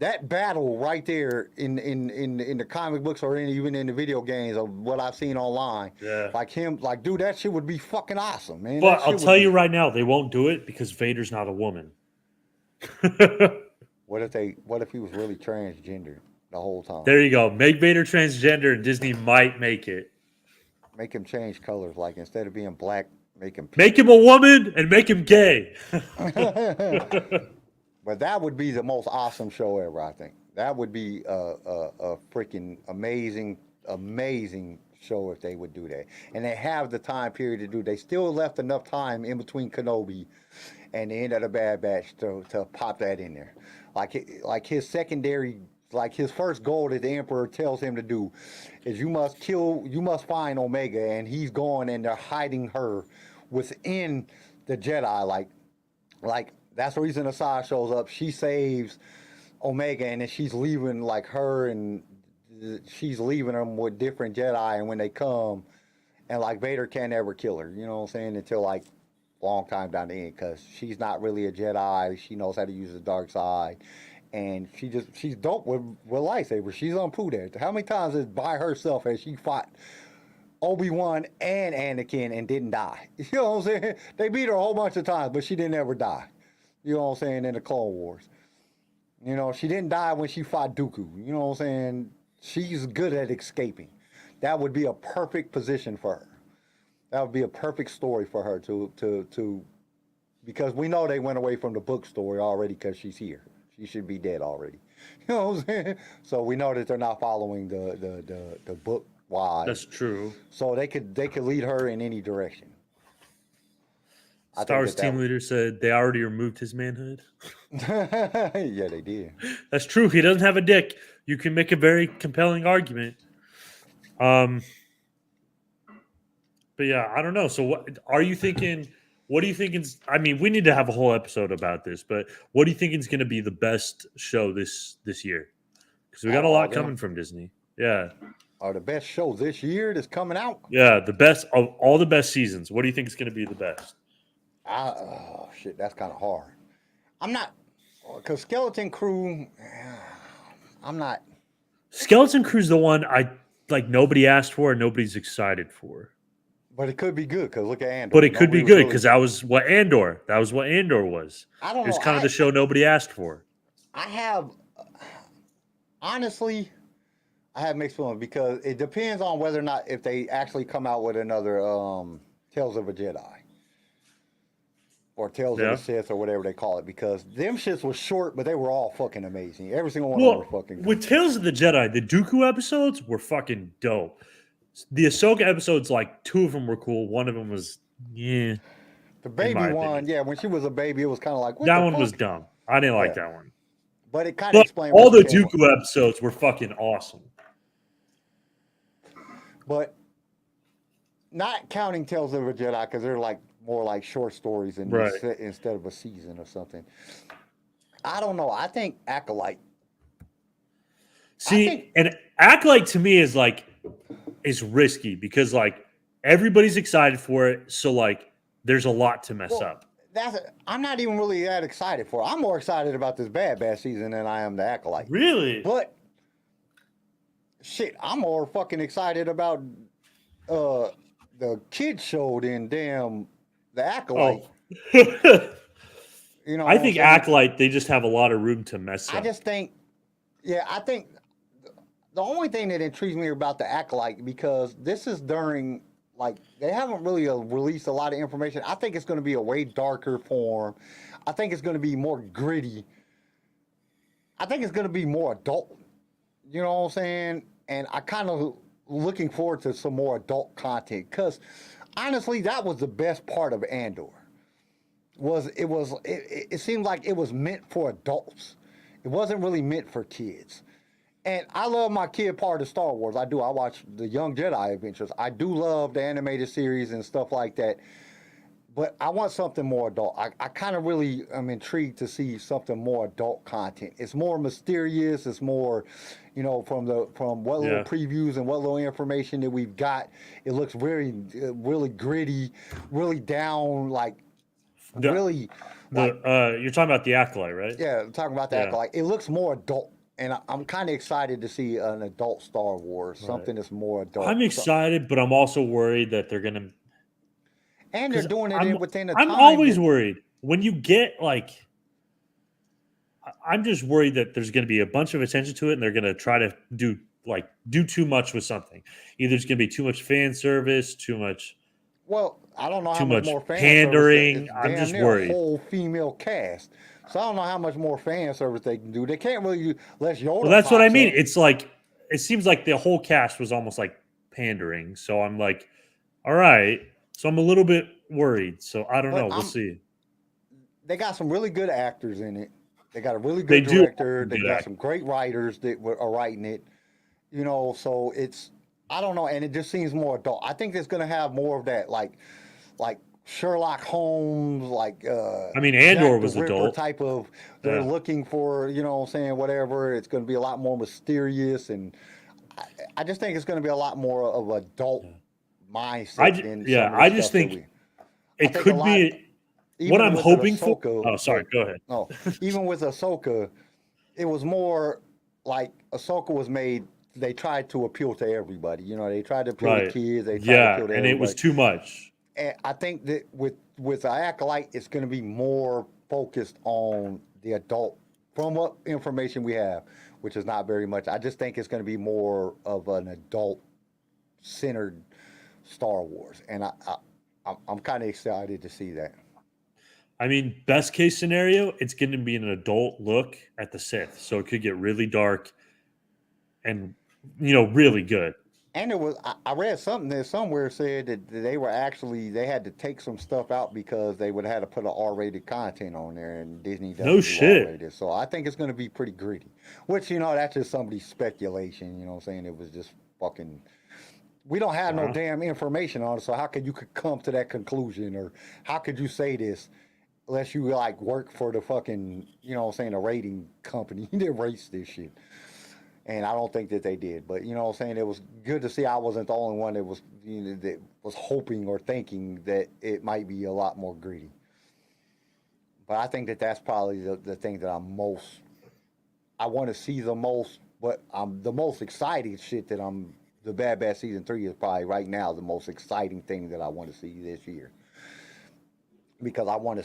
That battle right there in the comic books or even in the video games of what I've seen online. Yeah. Like him, like dude, that shit would be fucking awesome, man. But I'll tell you right now, they won't do it because Vader's not a woman. What if he was really transgender the whole time? There you go. Make Vader transgender, and Disney might make it. Make him change colors, like instead of being black, make him pink. Make him a woman and make him gay. But that would be the most awesome show ever, I think. That would be a freaking amazing show if they would do that. And they have the time period to do. They still left enough time in between Kenobi and the end of the Bad Batch to pop that in there. Like his secondary, like his first goal that the Emperor tells him to do is you must find Omega, and he's going and they're hiding her within the Jedi. Like that's the reason Asajj shows up. She saves Omega, and then she's leaving like her, and she's leaving them with different Jedi. And when they come, and like Vader can't ever kill her, you know what I'm saying? Until like long time down the end, because she's not really a Jedi. She knows how to use the dark side, and she's dope with lightsaber. She's on poo there. How many times is by herself has she fought Obi-Wan and Anakin and didn't die? You know what I'm saying? They beat her a whole bunch of times, but she didn't ever die. You know what I'm saying? In the Clone Wars. You know, she didn't die when she fought Dooku. You know what I'm saying? She's good at escaping. That would be a perfect position for her. That would be a perfect story for her to because we know they went away from the book story already because she's here. She should be dead already. You know what I'm saying? So we know that they're not following the book wise. That's true. So they could lead her in any direction. Star's team leader said they already removed his manhood. Yeah, they did. That's true. He doesn't have a dick. You can make a very compelling argument. But yeah, I don't know. So what are you thinking? What do you think is? I mean, we need to have a whole episode about this. But what do you think is going to be the best show this year? Because we got a lot coming from Disney. Yeah. Are the best show this year that's coming out? Yeah, the best of all the best seasons. What do you think is going to be the best? Oh shit, that's kind of hard. I'm not, because Skeleton Crew. I'm not. Skeleton Crew's the one I like. Nobody asked for, and nobody's excited for. But it could be good because look at Andor. But it could be good because that was what Andor. That was what Andor was. I don't know. It was kind of the show nobody asked for. I have, honestly, I have mixed feelings because it depends on whether or not if they actually come out with another Tales of a Jedi. Or Tales of the Sith or whatever they call it, because them shits were short, but they were all fucking amazing. Every single one of them were fucking good. With Tales of the Jedi, the Dooku episodes were fucking dope. The Ahsoka episodes, like 2 of them were cool. One of them was, The baby one, when she was a baby, it was kind of like, what that the one fuck? was dumb. I didn't like that one. But it kind of explained all the Dooku episodes were fucking awesome. But not counting Tales of a Jedi, because they're like more like short stories and instead of a season or something. I don't know. I think Acolyte. And Acolyte to me is like is risky because like everybody's excited for it, so like there's a lot to mess up. I'm not even really that excited for it. I'm more excited about this Bad Batch season than I am the Acolyte. Really? But shit, I'm more fucking excited about the kids show than damn the Acolyte. You know, I think Acolyte, they just have a lot of room to mess up. I just think, I think the only thing that intrigues me about the Acolyte, because this is during, like, they haven't really released a lot of information. I think it's going to be a way darker form. I think it's going to be more gritty. I think it's going to be more adult. You know what I'm saying? And I kind of looking forward to some more adult content, because honestly, that was the best part of Andor. It seemed like it was meant for adults. It wasn't really meant for kids. And I love my kid part of Star Wars. I do. I watch the Young Jedi Adventures. I do love the animated series and stuff like that. But I want something more adult. I kind of really am intrigued to see something more adult content. It's more mysterious. It's more, from what little Yeah. previews and what little information that we've got. It looks really gritty, really down, like really, like You're talking about the Acolyte, right? yeah. Talking about that, Yeah. like it looks more adult. And I'm kind of excited to see an adult Star Wars, something that's more adult. I'm excited, but I'm also worried that they're gonna. And they're doing it I'm within a I'm time. always worried when you get like. I'm just worried that there's going to be a bunch of attention to it, and they're going to try to do too much with something. Either it's going to be too much fan service, too much. Well, I don't know how Too much much more fan pandering. service. It's I'm damn just near worried. a whole female cast. So I don't know how much more fan service they can do. They can't really do unless Yoda. Well, that's what I pops mean. up. It's like it seems like the whole cast was almost like pandering. So I'm like, all right. So I'm a little bit worried. So I don't But know. We'll see. They got some really good actors in it. They got a really They good do have director. some They good got actors. some great writers that are writing it. So it's I don't know, and it just seems more adult. I think it's gonna have more of that like Sherlock Holmes, like I mean, Andor Jack was the Ripper adult. type of. They're Yeah. looking for whatever. It's gonna be a lot more mysterious, and I just think it's gonna be a lot more of adult mindset than some of the I just stuff that think we. it think a could lot- be Even what I'm with hoping for. Ahsoka, Oh, sorry. Go ahead. No, even with Ahsoka, it was more like Ahsoka was made. They tried to appeal to everybody. They tried to appeal to Right. kids. They tried to Yeah, appeal to and everybody. it was too much. And I think that with the Acolyte, it's going to be more focused on the adult. From what information we have, which is not very much, I just think it's going to be more of an adult-centered Star Wars, and I'm kind of excited to see that. I mean, best case scenario, it's going to be an adult look at the Sith, so it could get really dark and really good. And I read something that somewhere said that they had to take some stuff out because they would have had to put an R-rated content on there, and Disney doesn't No do shit. R-rated. So I think it's going to be pretty gritty, which that's just somebody's speculation. What I'm saying? It was just fucking. We don't have no damn information on it, so how could you come to that conclusion, or how could you say this unless you work for the fucking a rating company that rates this shit? And I don't think that they did, but it was good to see I wasn't the only one that was that was hoping or thinking that it might be a lot more gritty. But I think that that's probably the thing that I want to see the most. But I'm the most exciting shit that the Bad Batch Season 3 is probably right now the most exciting thing that I want to see this year. Because I want to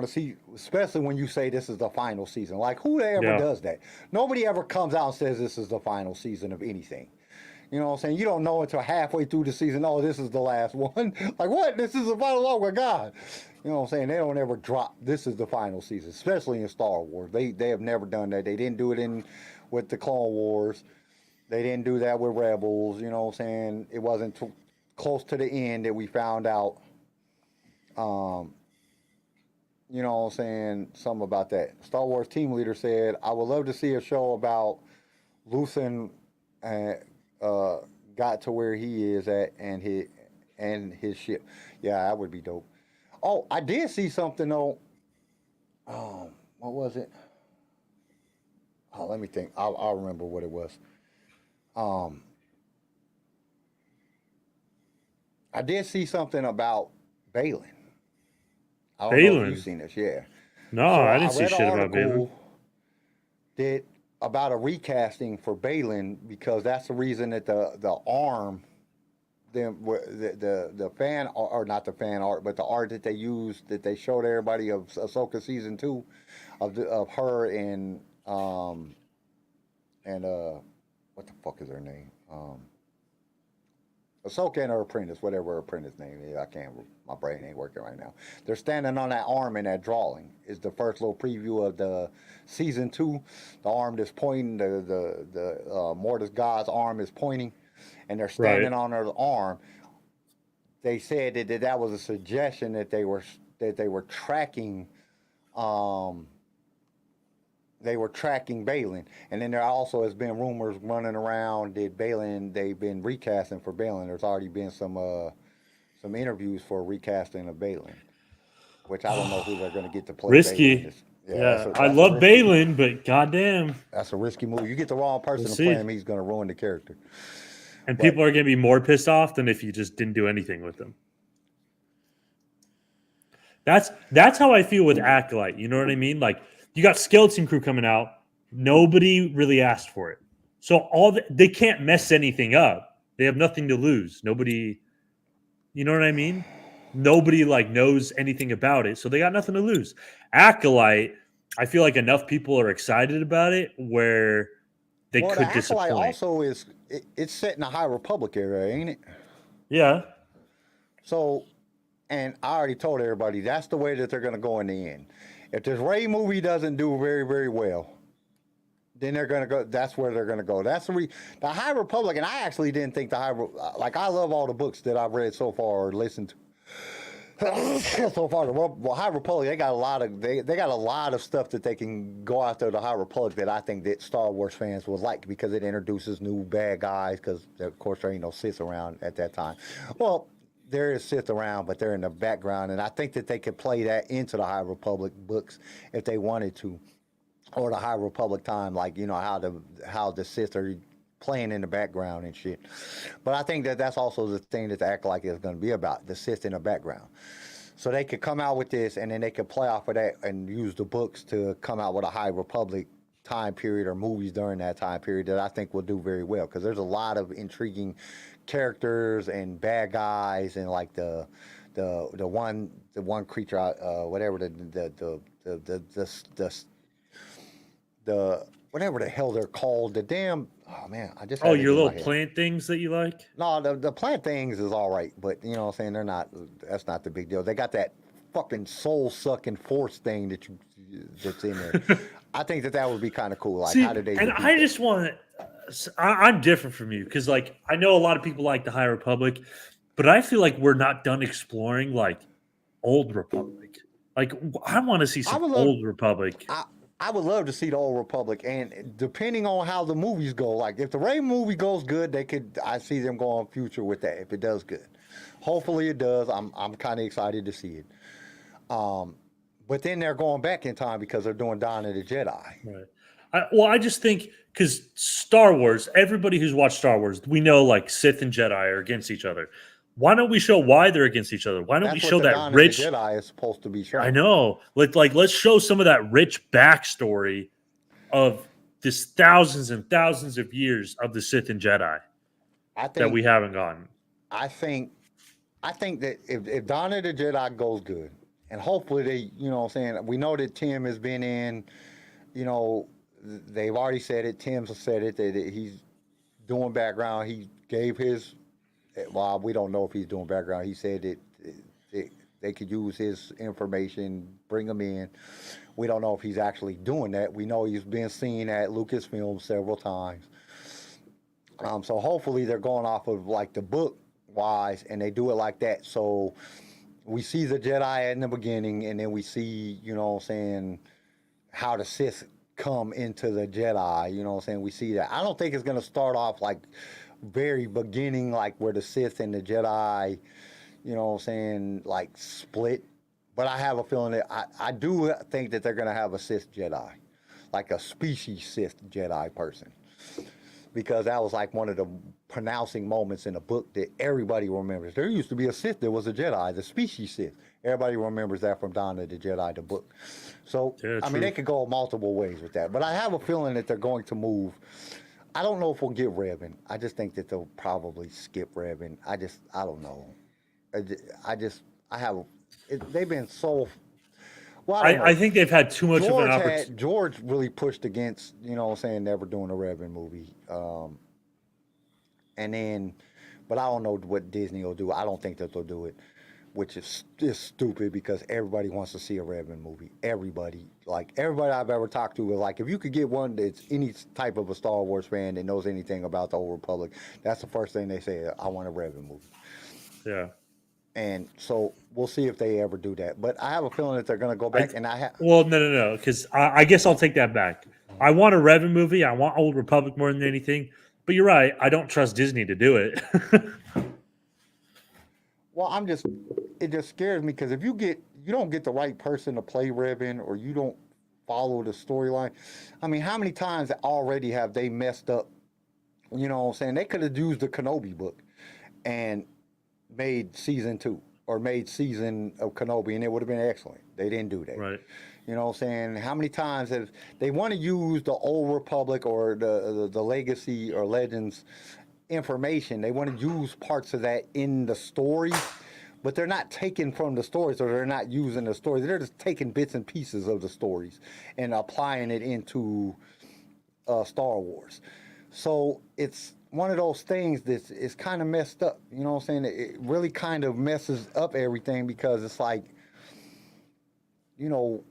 see, especially when you say this is the final season. Like, who ever does that? Nobody ever comes out and says this is the final season of anything. You know what I'm saying? You don't know until halfway through the season, oh, this is the last one. Like, what? This is the final? Oh, my God. You know what I'm saying? They don't ever drop, this is the final season, especially in Star Wars. They have never done that. They didn't do it with the Clone Wars. They didn't do that with Rebels. You know what I'm saying? It wasn't close to the end that we found out. You know what I'm saying? Something about that. Star Wars team leader said, I would love to see a show about Luthen got to where he is at and his ship. Yeah, that would be dope. Oh, I did see something though. What was it? Oh, let me think. I'll remember what it was. I did see something about Balin. I don't know if Balin? you've seen this, yeah. No, So I didn't see read an shit about Balin. article about a recasting for Balin because that's the reason that the arm, the fan or not the fan art, but the art that they used that they showed everybody of Ahsoka season 2 of her and what the fuck is her name? Ahsoka and her apprentice, whatever her apprentice name is, I can't. My brain ain't working right now. They're standing on that arm in that drawing. Is the first little preview of the season 2. The arm that's pointing, the Mortis God's arm is pointing, and they're standing on her arm. They said that was a suggestion that they were tracking they were tracking Balin, and then there also has been rumors running around that Balin they've been recasting for Balin. There's already been some interviews for recasting of Balin, which I don't know who they're going to get to play Balin. Risky. Yeah, that's I a love risky, Balin, but goddamn. that's a risky move. You get the wrong person We'll to play see. him, he's going to ruin the character. And But- people are going to be more pissed off than if you just didn't do anything with them. That's how I feel with Acolyte. You know what I mean? Like, you got Skeleton Crew coming out. Nobody really asked for it. So they can't mess anything up. They have nothing to lose. Nobody, you know what I mean? Nobody like knows anything about it. So they got nothing to lose. Acolyte, I feel like enough people are excited about it where they well, could the disappoint. Acolyte also it's set in the High Republic area, ain't it? Yeah. So, and I already told everybody that's the way that they're going to go in the end. If this Rey movie doesn't do very, very well, then they're going to go. That's where they're going to go. That's the High Republic, and I actually didn't think I love all the books that I've read so far or listened to. So far, the High Republic, they got a lot of stuff that they can go out there. The High Republic that I think that Star Wars fans would like because it introduces new bad guys. Because of course there ain't no Sith around at that time. Well, there is Sith around, but they're in the background, and I think that they could play that into the High Republic books if they wanted to, or the High Republic time, like how the Sith are playing in the background and shit. But I think that that's also the thing that the Acolyte is going to be about, the Sith in the background. So they could come out with this, and then they could play off of that and use the books to come out with a High Republic time period or movies during that time period that I think will do very well, because there's a lot of intriguing characters and bad guys, and like the one creature, whatever the whatever the hell they're called, the damn, oh man, I just had it your in my little head. plant things that you like? No, the plant things is all right, but you know what I'm saying, that's not the big deal. They got that fucking soul sucking force thing that's in there. I think that would be kind of cool. Like, See, how did they? And I just want to. I'm different from you because, like, I know a lot of people like the High Republic, but I feel like we're not done exploring like Old Republic. Like, I want to see some Old Republic. I would love to see the Old Republic, and depending on how the movies go, like if the Rey movie goes good, I see them going future with that if it does good. Hopefully it does. I'm kind of excited to see it. But then they're going back in time because they're doing Dawn of the Jedi. Right. I just think because Star Wars, everybody who's watched Star Wars, we know like Sith and Jedi are against each other. Why don't we show why they're against each other? Why don't we show that Dawn rich? Of the Jedi is supposed to be shown. I know. Let's show some of that rich backstory of this thousands and thousands of years of the Sith and Jedi that we haven't gotten. I think that if Dawn of the Jedi goes good, and hopefully they, you know what I'm saying, we know that Tim has been in, you know, they've already said it, Tim's said it, that he's doing background. He gave his, well, we don't know if he's doing background. He said that they could use his information, bring him in. We don't know if he's actually doing that. We know he's been seen at Lucasfilm several times. So hopefully they're going off of like the book wise, and they do it like that. So we see the Jedi in the beginning, and then we see, you know what I'm saying, how the Sith come into the Jedi, you know what I'm saying? We see that. I don't think it's going to start off like very beginning, like where the Sith and the Jedi, you know what I'm saying, like split. But I have a feeling that I do think that they're going to have a Sith Jedi, like a species Sith Jedi person. Because that was like one of the pronouncing moments in the book that everybody remembers. There used to be a Sith that was a Jedi, the species Sith. Everybody remembers that from Dawn of the Jedi, the book. So, Yeah, I mean, they could go multiple ways with that. But I have a feeling that they're going to move. I don't know if we'll get Revan. I just think that they'll probably skip Revan. I don't know. They've been so... Well, I think they've had too much of an opportunity. George really pushed against, you know what I'm saying, never doing a Revan movie. But I don't know what Disney will do. I don't think that they'll do it, which is stupid because everybody wants to see a Revan movie. Everybody I've ever talked to is like, if you could get one that's any type of a Star Wars fan that knows anything about the Old Republic, that's the first thing they say, I want a Revan movie. Yeah. And so we'll see if they ever do that. But I have a feeling that they're going to go back. Well, no, because I guess I'll take that back. I want a Revan movie. I want Old Republic more than anything. But you're right. I don't trust Disney to do it. Well, it just scares me because if you don't get the right person to play Revan, or you don't follow the storyline. I mean, how many times already have they messed up? You know what I'm saying? They could have used the Kenobi book and made season 2 or made season of Kenobi, and it would have been excellent. They didn't do that. Right. You know what I'm saying? How many times have they want to use the Old Republic or the Legacy or Legends information? They want to use parts of that in the story, but they're not taking from the stories, or they're not using the stories. They're just taking bits and pieces of the stories and applying it into Star Wars. So it's one of those things that is kind of messed up. You know what I'm saying? It really kind of messes up everything, because it's like, you know,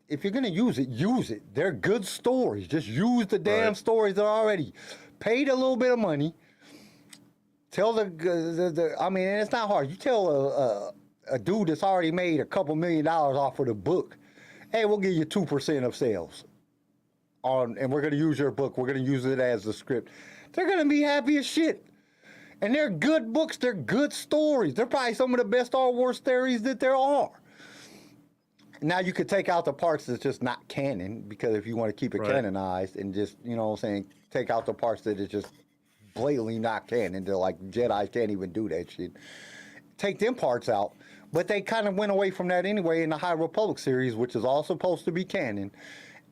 if you're going to use it. They're good stories. Just use the damn stories that are already paid a little bit of money. Tell I mean, and it's not hard. You tell a dude that's already made a couple $1 million off of the book, hey, we'll give you 2% of sales and we're going to use your book. We're going to use it as the script. They're going to be happy as shit. And they're good books. They're good stories. They're probably some of the best Star Wars stories that there are. Now, you could take out the parts that's just not canon, because if you want to keep it canonized and just, you know what I'm saying, take out the parts that is just blatantly not canon. They're like, Jedi can't even do that shit. Take them parts out. But they kind of went away from that anyway in the High Republic series, which is all supposed to be canon.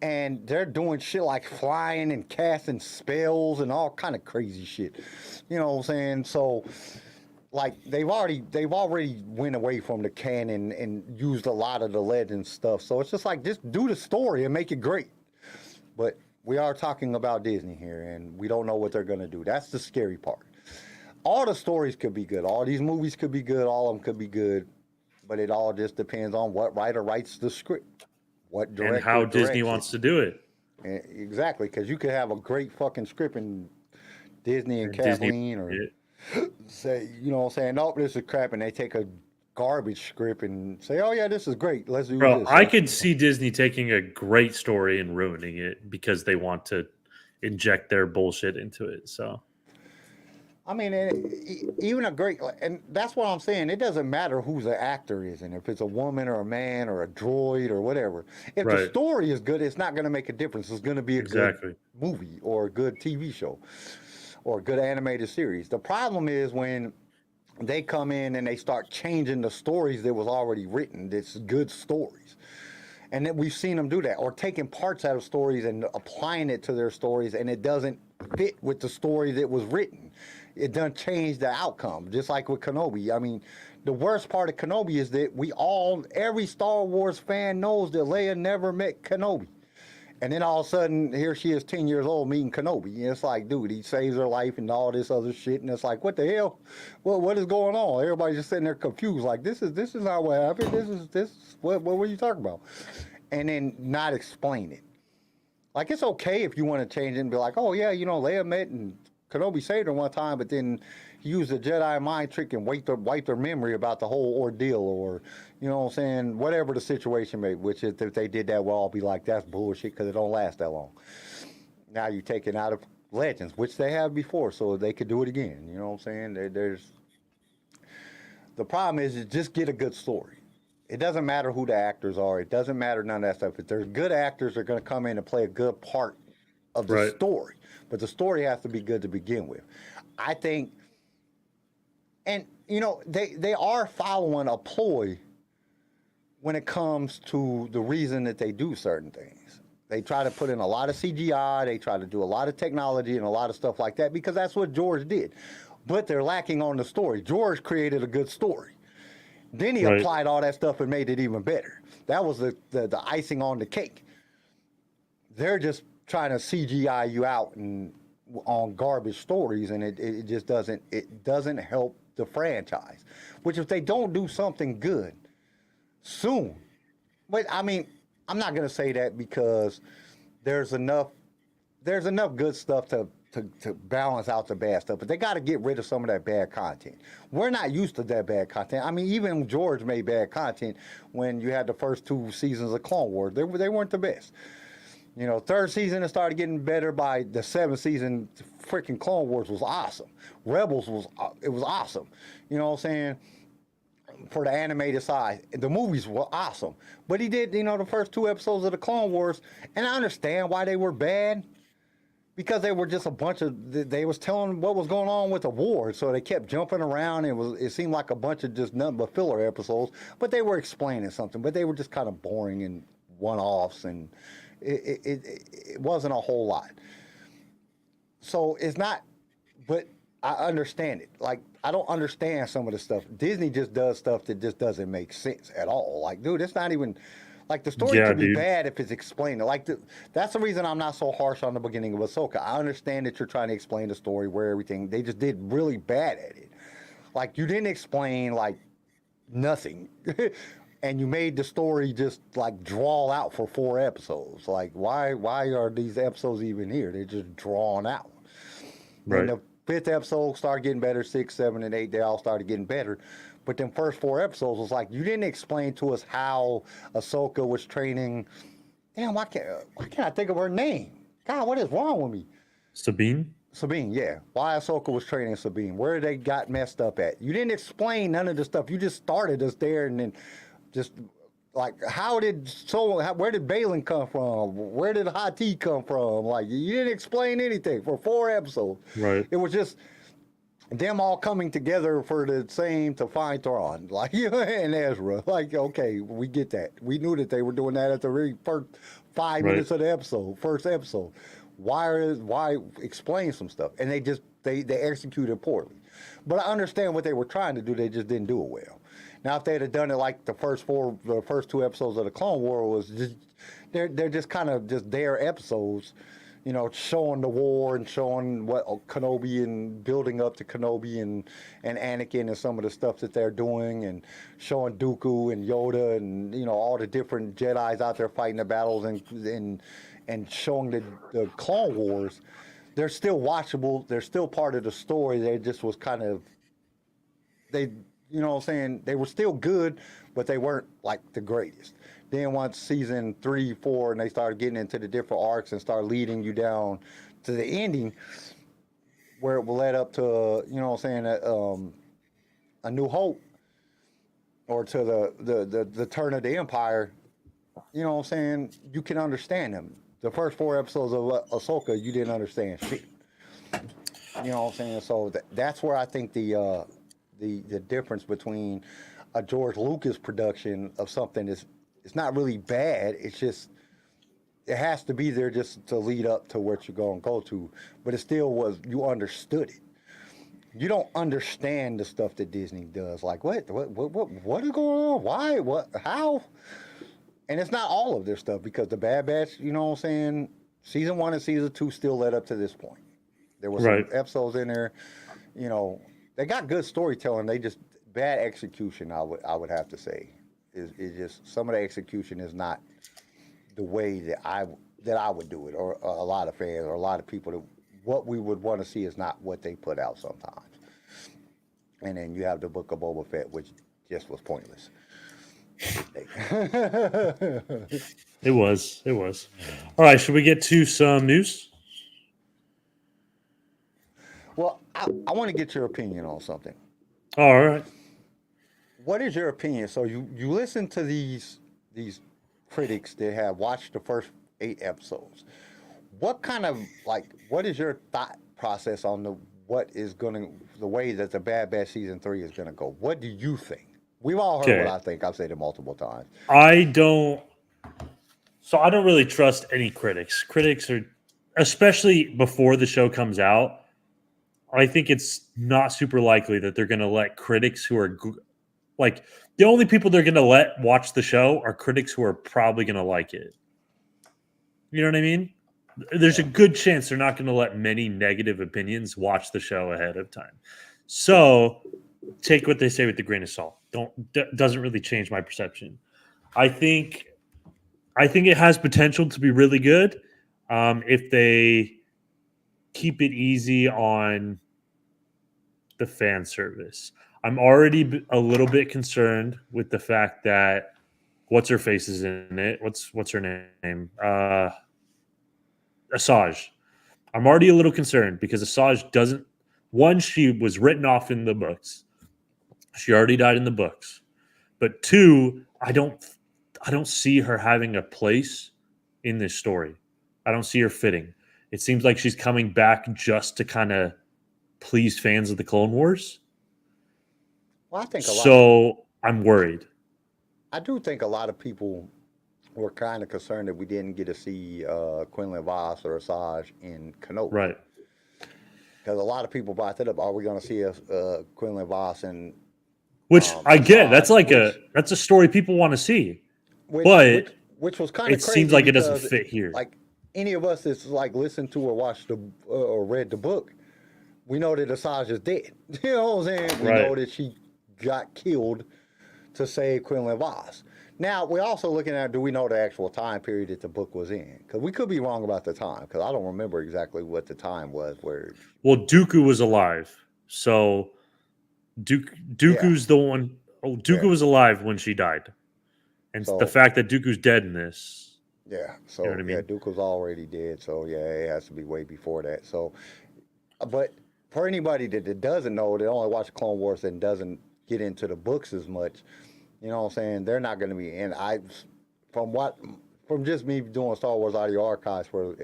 And they're doing shit like flying and casting spells and all kind of crazy shit. You know what I'm saying? So, like, they've already went away from the canon and used a lot of the legend stuff. So it's just like, just do the story and make it great. But we are talking about Disney here, and we don't know what they're going to do. That's the scary part. All the stories could be good. All these movies could be good. All of them could be good. But it all just depends on what writer writes the script. What director and how Disney wants to do it. Exactly, because you could have a great fucking script in Disney and Kathleen, or say, you know what I'm saying, nope, this is crap, and they take a garbage script and say, oh yeah, this is great, let's do this. I could see Disney taking a great story and ruining it because they want to inject their bullshit into it. So, I mean, even a great, and that's what I'm saying, it doesn't matter who the actor is, and if it's a woman or a man or a droid or whatever. If the story is good, it's not going to make a difference. It's going to be a good movie or a good TV show or a good animated series. The problem is when they come in and they start changing the stories that was already written. It's good stories. And then we've seen them do that, or taking parts out of stories and applying it to their stories, and it doesn't fit with the story that was written. It doesn't change the outcome, just like with Kenobi. I mean, the worst part of Kenobi is that every Star Wars fan knows that Leia never met Kenobi. And then all of a sudden, here she is 10 years old meeting Kenobi. And it's like, dude, he saves her life and all this other shit. And it's like, what the hell? Well, what is going on? Everybody's just sitting there confused. Like, this is not what happened. What were you talking about? And then not explain it. Like, it's okay if you want to change it and be like, oh, yeah, you know, Leia met and Kenobi saved her one time, but then he used a Jedi mind trick and wiped her memory about the whole ordeal, or, you know what I'm saying, whatever the situation may be, which if they did that, we'll all be like, that's bullshit, because it don't last that long. Now you're taking out of Legends, which they have before, so they could do it again. You know what I'm saying? The problem is just get a good story. It doesn't matter who the actors are. It doesn't matter none of that stuff. If there's good actors, they're going to come in and play a good part of the story. But the story has to be good to begin with. I think, and, you know, they are following a ploy when it comes to the reason that they do certain things. They try to put in a lot of CGI. They try to do a lot of technology and a lot of stuff like that, because that's what George did. But they're lacking on the story. George created a good story. Then he applied all that stuff and made it even better. That was the icing on the cake. They're just trying to CGI you out and on garbage stories, and it just doesn't help the franchise. Which, if they don't do something good soon, but I mean, I'm not gonna say that, because there's enough good stuff to to balance out the bad stuff. But they got to get rid of some of that bad content. We're not used to that bad content. I mean, even George made bad content when you had the first 2 seasons of Clone Wars. They weren't the best. You know, 3rd season it started getting better. By the 7th season, freaking Clone Wars was awesome. Rebels was awesome. You know what I'm saying? For the animated side, the movies were awesome. But he did, you know, the first 2 episodes of the Clone Wars, and I understand why they were bad. Because they were just a bunch of, they was telling what was going on with the war, so they kept jumping around. It seemed like a bunch of just nothing but filler episodes, but they were explaining something. But they were just kind of boring and one-offs, and it wasn't a whole lot. So it's not, but I understand it. Like, I don't understand some of the stuff. Disney just does stuff that just doesn't make sense at all. Like, dude, it's not even. Like, the story could be bad if it's explained. Like, that's the reason I'm not so harsh on the beginning of Ahsoka. I understand that you're trying to explain the story where everything, they just did really bad at it. Like, you didn't explain, like, nothing. And you made the story just, like, draw out for 4 episodes. Like, why are these episodes even here? They're just drawn out. Right. And the 5th episode started getting better, 6, 7, and 8, they all started getting better. But them first 4 episodes was like, you didn't explain to us how Ahsoka was training. Damn, why can't I think of her name? God, what is wrong with me? Sabine, yeah. Why Ahsoka was training Sabine. Where they got messed up at. You didn't explain none of the stuff. You just started us there and then just, like, where did Balin come from? Where did Hati come from? Like, you didn't explain anything for 4 episodes. Right. It was just them all coming together for the same to find Thrawn, like, you know, and Ezra. Like, okay, we get that. We knew that they were doing that at the very first 5 minutes of the first episode. Why explain some stuff? And they executed poorly. But I understand what they were trying to do. They just didn't do it well. Now, if they'd have done it like the first 2 episodes of the Clone Wars was just, they're just kind of just their episodes. You know, showing the war and showing what Kenobi and building up to Kenobi and Anakin and some of the stuff that they're doing, and showing Dooku and Yoda and, you know, all the different Jedis out there fighting the battles and showing the Clone Wars. They're still watchable. They're still part of the story. They just was kind of, you know what I'm saying? They were still good, but they weren't like the greatest. Then once season 3, 4, and they started getting into the different arcs and start leading you down to the ending, where it will lead up to, you know what I'm saying, A New Hope, or to the turn of the Empire, you know what I'm saying, you can understand them. The first 4 episodes of Ahsoka, you didn't understand shit. You know what I'm saying? So that's where I think the difference between a George Lucas production of something is, it's not really bad. It's just, it has to be there just to lead up to what you're going to go to. But it still was, you understood it. You don't understand the stuff that Disney does. Like, what is going on? Why? What? How? And it's not all of their stuff, because the Bad Batch, you know what I'm saying, season 1 and season 2 still led up to this point. There were some episodes in there, you know, they got good storytelling. They just, bad execution, I would have to say. Is just, some of the execution is not the way that I would do it, or a lot of fans or a lot of people, that what we would want to see is not what they put out sometimes. And then you have the Book of Boba Fett, which just was pointless. It was. All right, should we get to some news? Well, I want to get your opinion on something. All right. What is your opinion? So you listen to these critics that have watched the first 8 episodes. What kind of, like, what is your thought process on the way that the Bad Batch season 3 is gonna go? What do you think? We've all heard what I think. I've said it multiple times. I don't really trust any critics. Critics are, especially before the show comes out, I think it's not super likely that they're going to let critics who are like, the only people they're going to let watch the show are critics who are probably going to like it. You know what I mean? There's a good chance they're not going to let many negative opinions watch the show ahead of time. So take what they say with a grain of salt. Doesn't really change my perception. I think it has potential to be really good if they keep it easy on the fan service. I'm already a little bit concerned with the fact that what's her face is in it. What's her name? Asajj. I'm already a little concerned because Asajj doesn't. One, she was written off in the books. She already died in the books. But two, I don't see her having a place in this story. I don't see her fitting. It seems like she's coming back just to kind of please fans of the Clone Wars. Well, I think So I'm worried. I do think a lot of people were kind of concerned that we didn't get to see Quinlan Voss or Asajj in Kenobi. Right. Because a lot of people brought that up. Are we going to see a Quinlan Voss and Which I get. Asajj, That's like that's a story people want to see. which, But which was kind of it crazy seems like it doesn't because, fit here. Like any of us that's like listened to or watched the or read the book, we know that Asajj is dead. You know what I'm saying? We know that she got killed to save Quinlan Voss. Now, we're also looking at, do we know the actual time period that the book was in? Because we could be wrong about the time, because I don't remember exactly what the time was. Well, Dooku was alive. So Dooku's the one. Oh, Dooku was alive when she died. And So- the fact that Dooku's dead in this. Yeah, so You know what I mean? Duke was already dead, so yeah, it has to be way before that. So, but for anybody that doesn't know, that only watch Clone Wars and doesn't get into the books as much, you know what I'm saying? They're not going to be. And from just me doing Star Wars audio archives for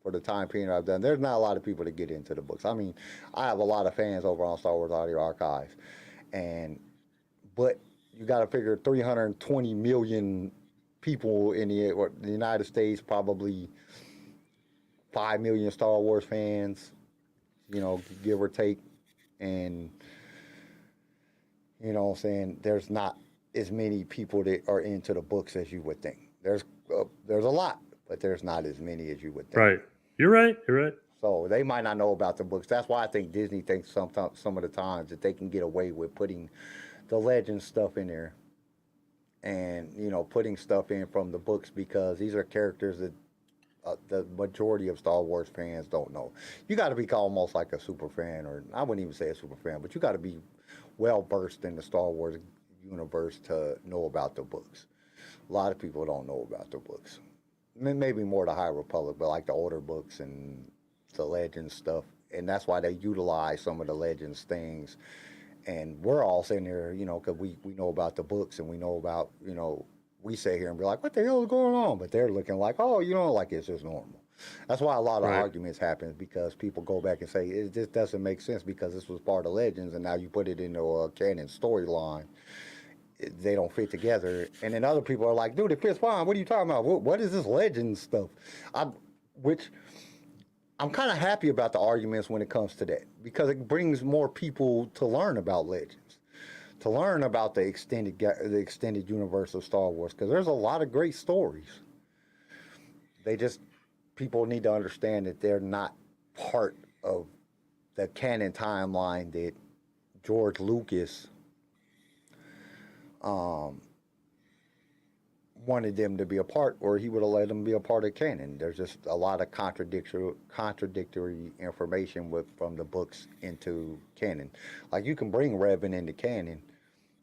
the time period I've done, there's not a lot of people that get into the books. I mean, I have a lot of fans over on Star Wars audio archives, but you got to figure 320 million people in the United States, probably 5 million Star Wars fans, you know, give or take, and you know what I'm saying, there's not as many people that are into the books as you would think. There's a lot, but there's not as many as you would think. Right. You're right. So they might not know about the books. That's why I think Disney thinks some of the times that they can get away with putting the legend stuff in there, and you know, putting stuff in from the books, because these are characters that the majority of Star Wars fans don't know. You got to be almost like a super fan, or I wouldn't even say a super fan, but you got to be well versed in the Star Wars universe to know about the books. A lot of people don't know about the books. Maybe more the High Republic, but like the older books and the Legends stuff, and that's why they utilize some of the Legends things. And we're all sitting there, you know, because we know about the books, and we know about, you know, we sit here and be like, what the hell is going on? But they're looking like, oh, you know, like it's just normal. That's why a lot of arguments happen, because people go back and say, this doesn't make sense because this was part of Legends, and now you put it into a canon storyline. They don't fit together. And then other people are like, dude, it fits fine. What are you talking about? What is this Legends stuff? Which I'm kind of happy about the arguments when it comes to that, because it brings more people to learn about Legends, to learn about the extended universe of Star Wars, because there's a lot of great stories. People need to understand that they're not part of the canon timeline that George Lucas wanted them to be a part, or he would have let them be a part of canon. There's just a lot of contradictory information from the books into canon. Like, you can bring Revan into canon,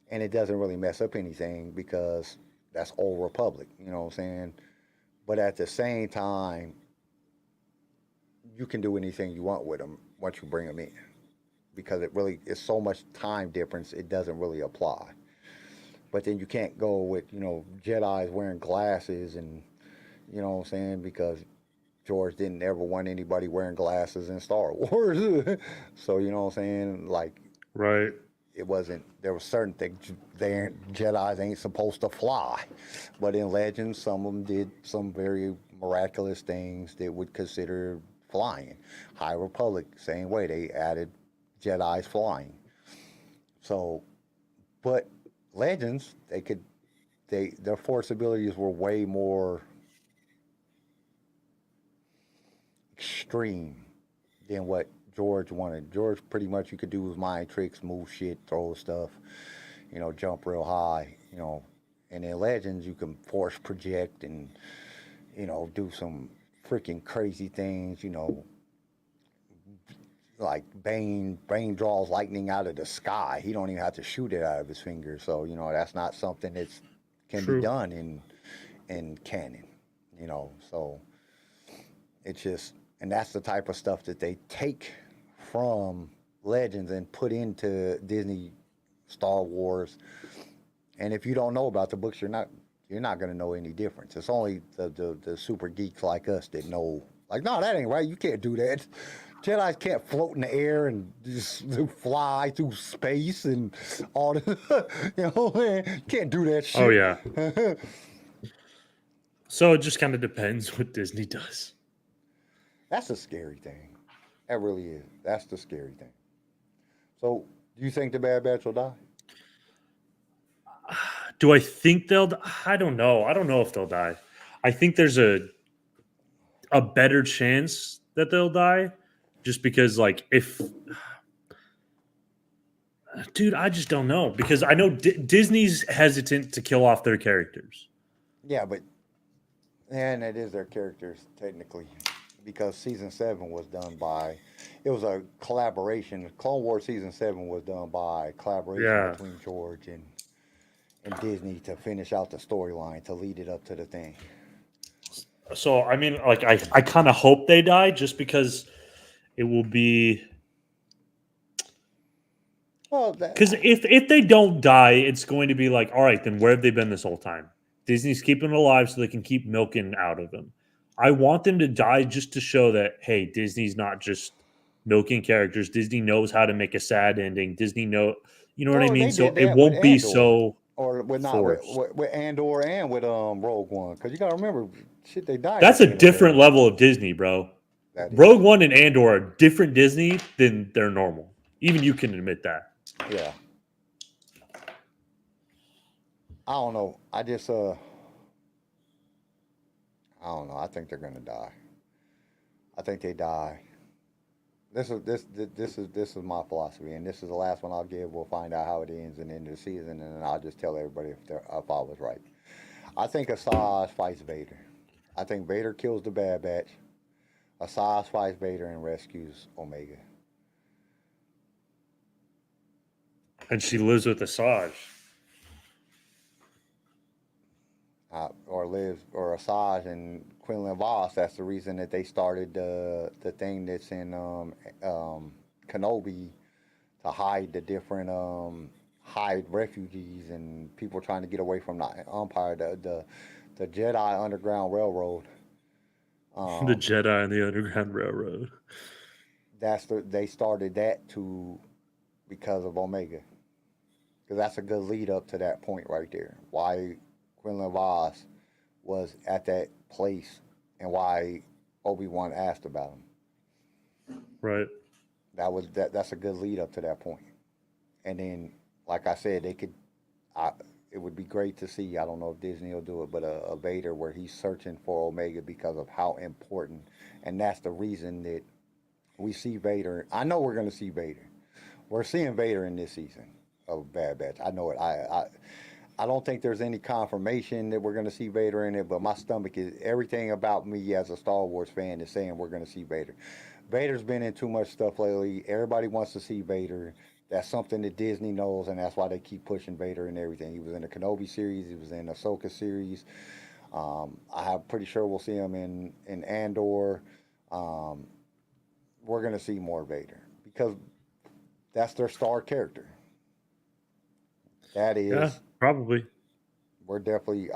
and it doesn't really mess up anything, because that's Old Republic, you know what I'm saying? But at the same time, you can do anything you want with them once you bring them in, because it's so much time difference, it doesn't really apply. But then you can't go with, you know, Jedis wearing glasses, and, you know what I'm saying, because George didn't ever want anybody wearing glasses in Star Wars. So, you know what I'm saying, like, Right. it wasn't, there were certain things, Jedis ain't supposed to fly. But in Legends, some of them did some very miraculous things that would consider flying. High Republic, same way, they added Jedis flying. So, but Legends, their force abilities were way more extreme than what George wanted. George, pretty much, you could do his mind tricks, move shit, throw stuff, you know, jump real high, you know. And in Legends, you can force project and, you know, do some freaking crazy things, you know. like Bane draws lightning out of the sky. He don't even have to shoot it out of his fingers. So that's not something that can be True. done in canon. So it's just, and that's the type of stuff that they take from Legends and put into Disney Star Wars. And if you don't know about the books, you're not going to know any difference. It's only the super geeks like us that know, like, no, that ain't right. You can't do that. Jedi can't float in the air and just fly through space and all that. Man, can't do that shit. Oh yeah. So it just kind of depends what Disney does. That's a scary thing. That really is. That's the scary thing. So, do you think the Bad Batch will die? Do I think they'll? I don't know. I don't know if they'll die. I think there's a better chance that they'll die, just because, like, if, dude, I just don't know, because I know Disney's hesitant to kill off their characters. Yeah, but and it is their characters technically, because season 7 was done by. It was a collaboration. Clone Wars season 7 was done by collaboration between George and Disney to finish out the storyline to lead it up to the thing. So I mean, like, I kind of hope they die, just because it will be. Well, because if they don't die, it's going to be like, all right, then where have they been this whole time? Disney's keeping them alive so they can keep milking out of them. I want them to die just to show that, hey, Disney's not just milking characters. Disney knows how to make a sad ending. Disney you know what I mean? So it won't be so or with forced. with Andor and with Rogue One, because you gotta remember, shit, they died. That's a different level of Disney, bro. Rogue One and Andor are different Disney than they're normal. Even you can admit that. Yeah. I don't know. I don't know. I think they're gonna die. I think they die. This is my philosophy, and this is the last one I'll give. We'll find out how it ends in the end of the season, and then I'll just tell everybody if I was right. I think Asajj fights Vader. I think Vader kills the Bad Batch. Asajj fights Vader and rescues Omega. And she lives with Asajj. Or Asajj and Quinlan Voss. That's the reason that they started the thing that's in Kenobi to hide the different hide refugees and people trying to get away from the Empire. The Jedi Underground Railroad. The Jedi and the Underground Railroad. They started that because of Omega, because that's a good lead up to that point right there. Why Quinlan Voss was at that place and why Obi-Wan asked about him. Right. That's a good lead up to that point. And then, like I said, it would be great to see, I don't know if Disney will do it, but a Vader where he's searching for Omega because of how important, and that's the reason that we see Vader. I know we're going to see Vader. We're seeing Vader in this season of Bad Batch. I know it. I don't think there's any confirmation that we're going to see Vader in it, but my stomach is, everything about me as a Star Wars fan is saying we're going to see Vader. Vader's been in too much stuff lately. Everybody wants to see Vader. That's something that Disney knows, and that's why they keep pushing Vader and everything. He was in the Kenobi series. He was in the Ahsoka series. I'm pretty sure we'll see him in Andor. We're going to see more Vader because that's their star character. That is. Yeah, probably. I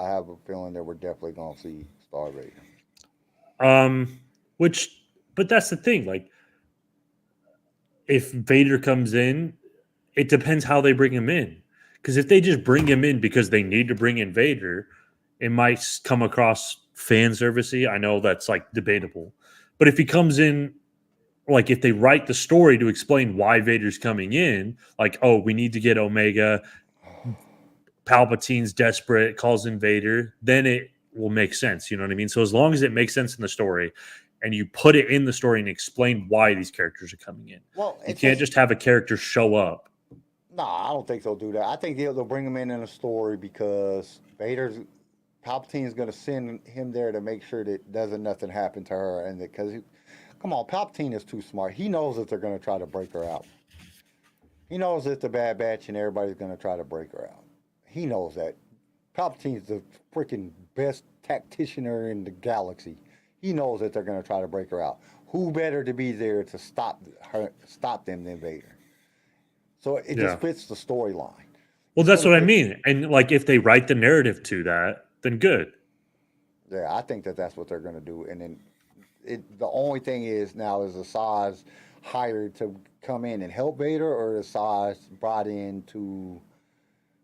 have a feeling that we're definitely going to see Star Vader. But that's the thing. Like, if Vader comes in, it depends how they bring him in. Because if they just bring him in because they need to bring in Vader, it might come across fan servicey. I know that's like debatable. But if he comes in, like if they write the story to explain why Vader's coming in, like, oh, we need to get Omega, Palpatine's desperate, calls in Vader, then it will make sense. You know what I mean? So as long as it makes sense in the story and you put it in the story and explain why these characters are coming in. Well, you can't just have a character show up. No, I don't think they'll do that. I think they'll bring him in a story because Palpatine's going to send him there to make sure that nothing happen to her, and because come on, Palpatine is too smart. He knows that they're going to try to break her out. He knows it's the Bad Batch and everybody's going to try to break her out. He knows that. Palpatine's the freaking best tacticianer in the galaxy. He knows that they're going to try to break her out. Who better to be there to stop them than Vader? So it just fits the storyline. Well, that's what I mean. And like, if they write the narrative to that, then good. Yeah, I think that that's what they're going to do. And then the only thing is now is Asajj hired to come in and help Vader, or is Asajj brought in to?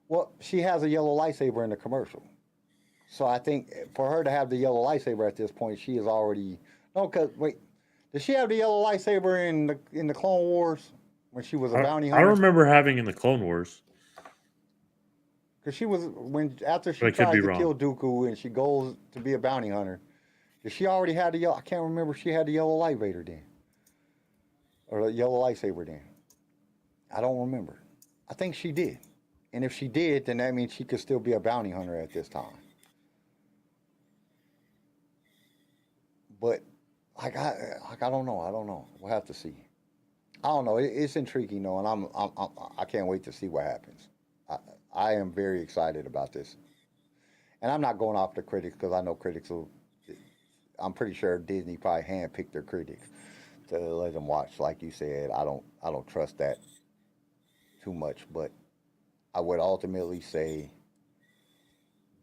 Well, she has a yellow lightsaber in the commercial, so I think for her to have the yellow lightsaber at this point, she is already wait, did she have the yellow lightsaber in the Clone Wars when she was a bounty hunter? I don't remember having in the Clone Wars. Because she was after she tries to kill Dooku and she goes to be a bounty hunter. Did she already have the yellow? I can't remember if she had the yellow light Vader then, or the yellow lightsaber then. I don't remember. I think she did, and if she did, then that means she could still be a bounty hunter at this time. But I don't know. I don't know. We'll have to see. I don't know. It's intriguing though, and I can't wait to see what happens. I am very excited about this, and I'm not going off the critics because I know critics will. I'm pretty sure Disney probably handpicked their critics to let them watch. Like you said, I don't trust that too much, but I would ultimately say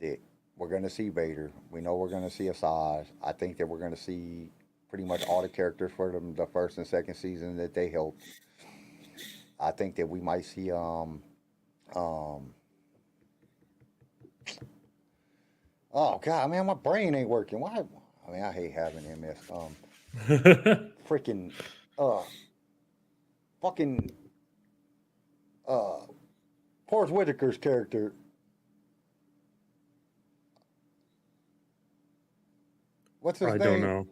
that we're going to see Vader. We know we're going to see Asajj. I think that we're going to see pretty much all the characters for the first and second season that they helped. I think that we might see oh God, man, my brain ain't working. Why? I mean, I hate having MS. Freaking, fucking, Forrest Whitaker's character. What's his name? I don't know.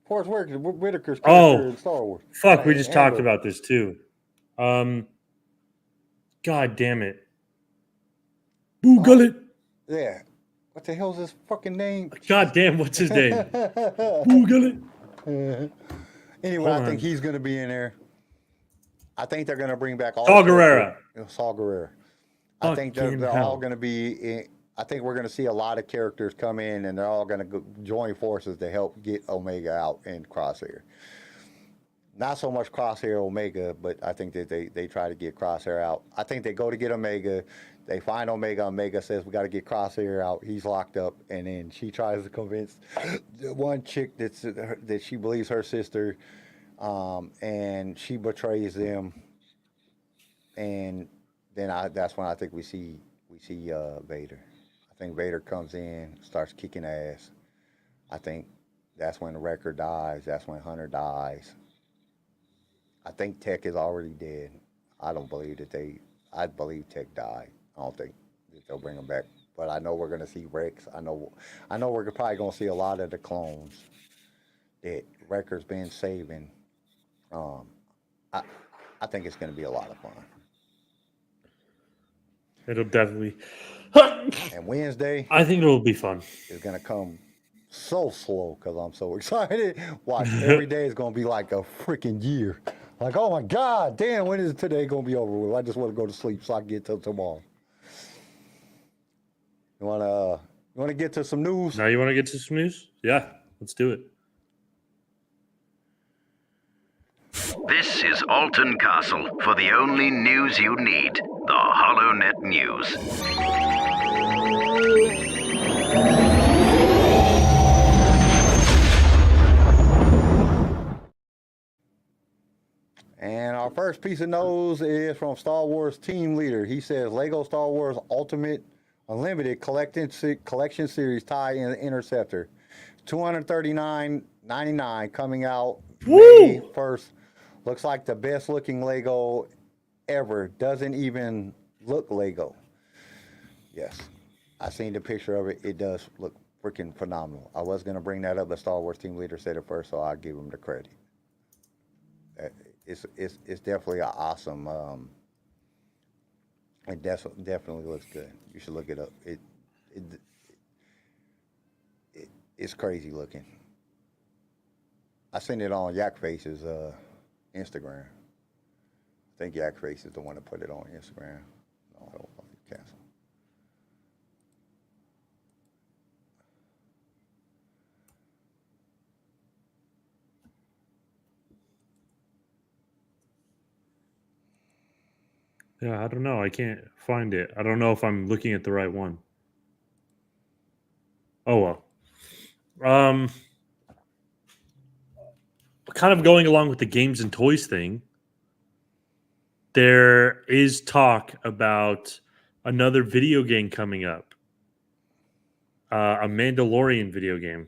Forrest Whitaker's character in Star Wars. Fuck, we just talked about this too. God damn it. Boo Gullet. Yeah. What the hell's his fucking name? God damn, what's his name? Boo Gullet. Anyway, I think he's going to be in there. I think they're going to bring back all Saw Gerrera. Saw Gerrera. I think they're all going to be in. I think we're going to see a lot of characters come in, and they're all going to join forces to help get Omega out in Crosshair. Not so much Crosshair Omega, but I think that they try to get Crosshair out. I think they go to get Omega. They find Omega. Omega says, we got to get Crosshair out. He's locked up. And then she tries to convince one chick that she believes her sister, and she betrays them. And then that's when I think we see Vader. I think Vader comes in, starts kicking ass. I think that's when Wrecker dies. That's when Hunter dies. I think Tech is already dead. I don't believe that I believe Tech died. I don't think that they'll bring him back. But I know we're going to see Rex. I know we're probably going to see a lot of the clones that Wrecker's been saving. I think it's going to be a lot of fun. It'll definitely. And Wednesday, I think it'll be fun. It's going to come so slow because I'm so excited. Watch, every day is going to be like a freaking year. Like, oh my God, damn, when is today going to be over with? I just want to go to sleep so I can get till tomorrow. You want to get to some news? Now you want to get to some news? Yeah, let's do it. This is Alton Castle for the only news you need, the HoloNet News. And our first piece of news is from Star Wars team leader. He says Lego Star Wars Ultimate Unlimited Collection Series tie in Interceptor, $239.99 coming out May 1st. Looks like the best looking Lego ever. Doesn't even look Lego. Yes, I seen the picture of it. It does look freaking phenomenal. I was gonna bring that up, but Star Wars team leader said it first, so I'll give him the credit. It's definitely an awesome. It definitely looks good. You should look it up. It's crazy looking. I seen it on Yak Face's Instagram. I think Yak Face is the one that put it on Instagram. No, I don't want to cancel. Yeah, I don't know. I can't find it. I don't know if I'm looking at the right one. Oh well. Um, kind of going along with the games and toys thing. There is talk about another video game coming up. A Mandalorian video game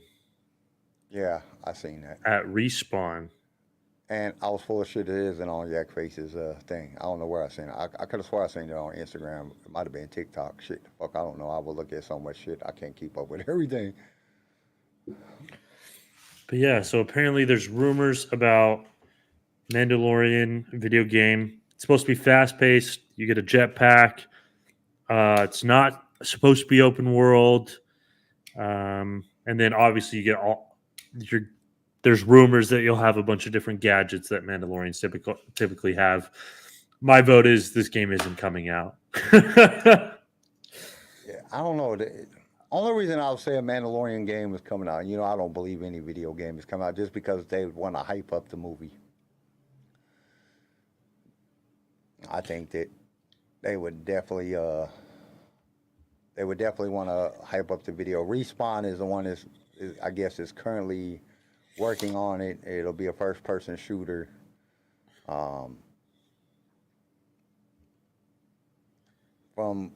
Yeah, I seen that. at Respawn. And I was full of shit. It isn't on Yak Face's thing. I don't know where I seen it. I could have swore I seen it on Instagram. It might have been TikTok. Shit, fuck, I don't know. I will look at so much shit. I can't keep up with everything. But yeah, so apparently there's rumors about Mandalorian video game. It's supposed to be fast paced. You get a jetpack. It's not supposed to be open world. And then obviously you get there's rumors that you'll have a bunch of different gadgets that Mandalorians typically have. My vote is this game isn't coming out. Yeah, I don't know. The only reason I'll say a Mandalorian game is coming out, I don't believe any video game is coming out just because they want to hype up the movie. I think that they would definitely want to hype up the video. Respawn is the one I guess is currently working on it. It'll be a first-person shooter. From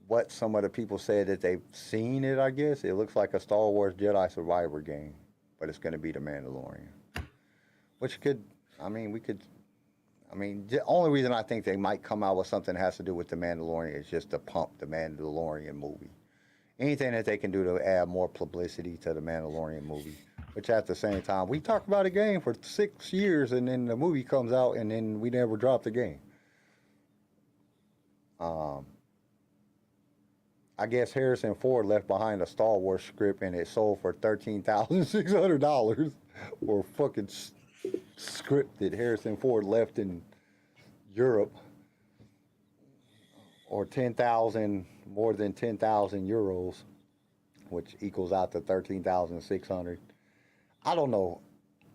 what some of the people said that they've seen it, I guess it looks like a Star Wars Jedi Survivor game, but it's going to be the Mandalorian. Which the only reason I think they might come out with something that has to do with the Mandalorian is just to pump the Mandalorian movie. Anything that they can do to add more publicity to the Mandalorian movie. Which at the same time, we talked about a game for 6 years and then the movie comes out and then we never dropped the game. I guess Harrison Ford left behind a Star Wars script and it sold for $13,600 for a fucking script that Harrison Ford left in Europe, or more than 10,000 euros, which equals out to 13,600. I don't know.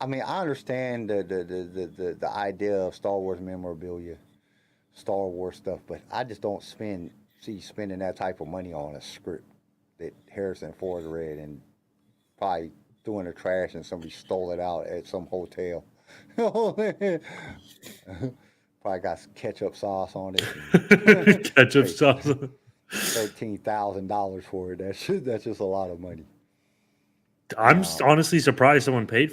I mean, I understand the idea of Star Wars memorabilia, Star Wars stuff, but I just don't see spending that type of money on a script that Harrison Ford read and probably threw in the trash and somebody stole it out at some hotel. Probably got ketchup sauce on it. Ketchup sauce. $13,000 for it. That's just a lot of money. I'm honestly surprised someone paid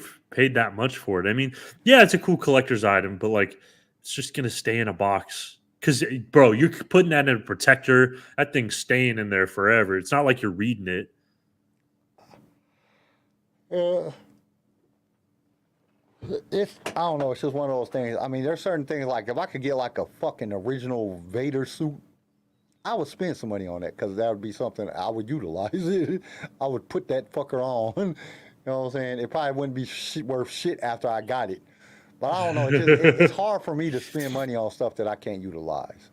that much for it. I mean, yeah, it's a cool collector's item, but like, it's just gonna stay in a box. Because, bro, you're putting that in a protector. That thing's staying in there forever. It's not like you're reading it. I don't know. It's just one of those things. I mean, there's certain things like if I could get like a fucking original Vader suit, I would spend some money on that because that would be something I would utilize it. I would put that fucker on. You know what I'm saying? It probably wouldn't be worth shit after I got it. But I don't know. It's hard for me to spend money on stuff that I can't utilize.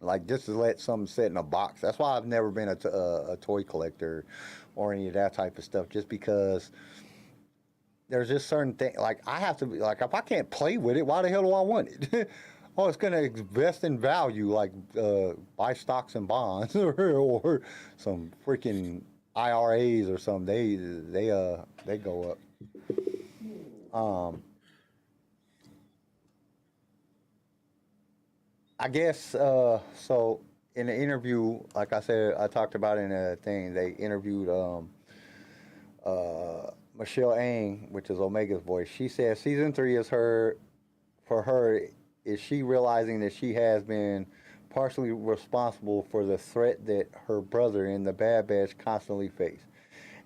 Like just to let something sit in a box. That's why I've never been a toy collector or any of that type of stuff. Just because there's just certain things. Like I have to be like if I can't play with it, why the hell do I want it? Oh, it's gonna invest in value, like buy stocks and bonds or some freaking IRAs or something. They go up. I guess so. In the interview, like I said, I talked about in a thing. They interviewed Michelle Ang, which is Omega's voice. She said season 3 is for her. Is she realizing that she has been partially responsible for the threat that her brother in the Bad Batch constantly face,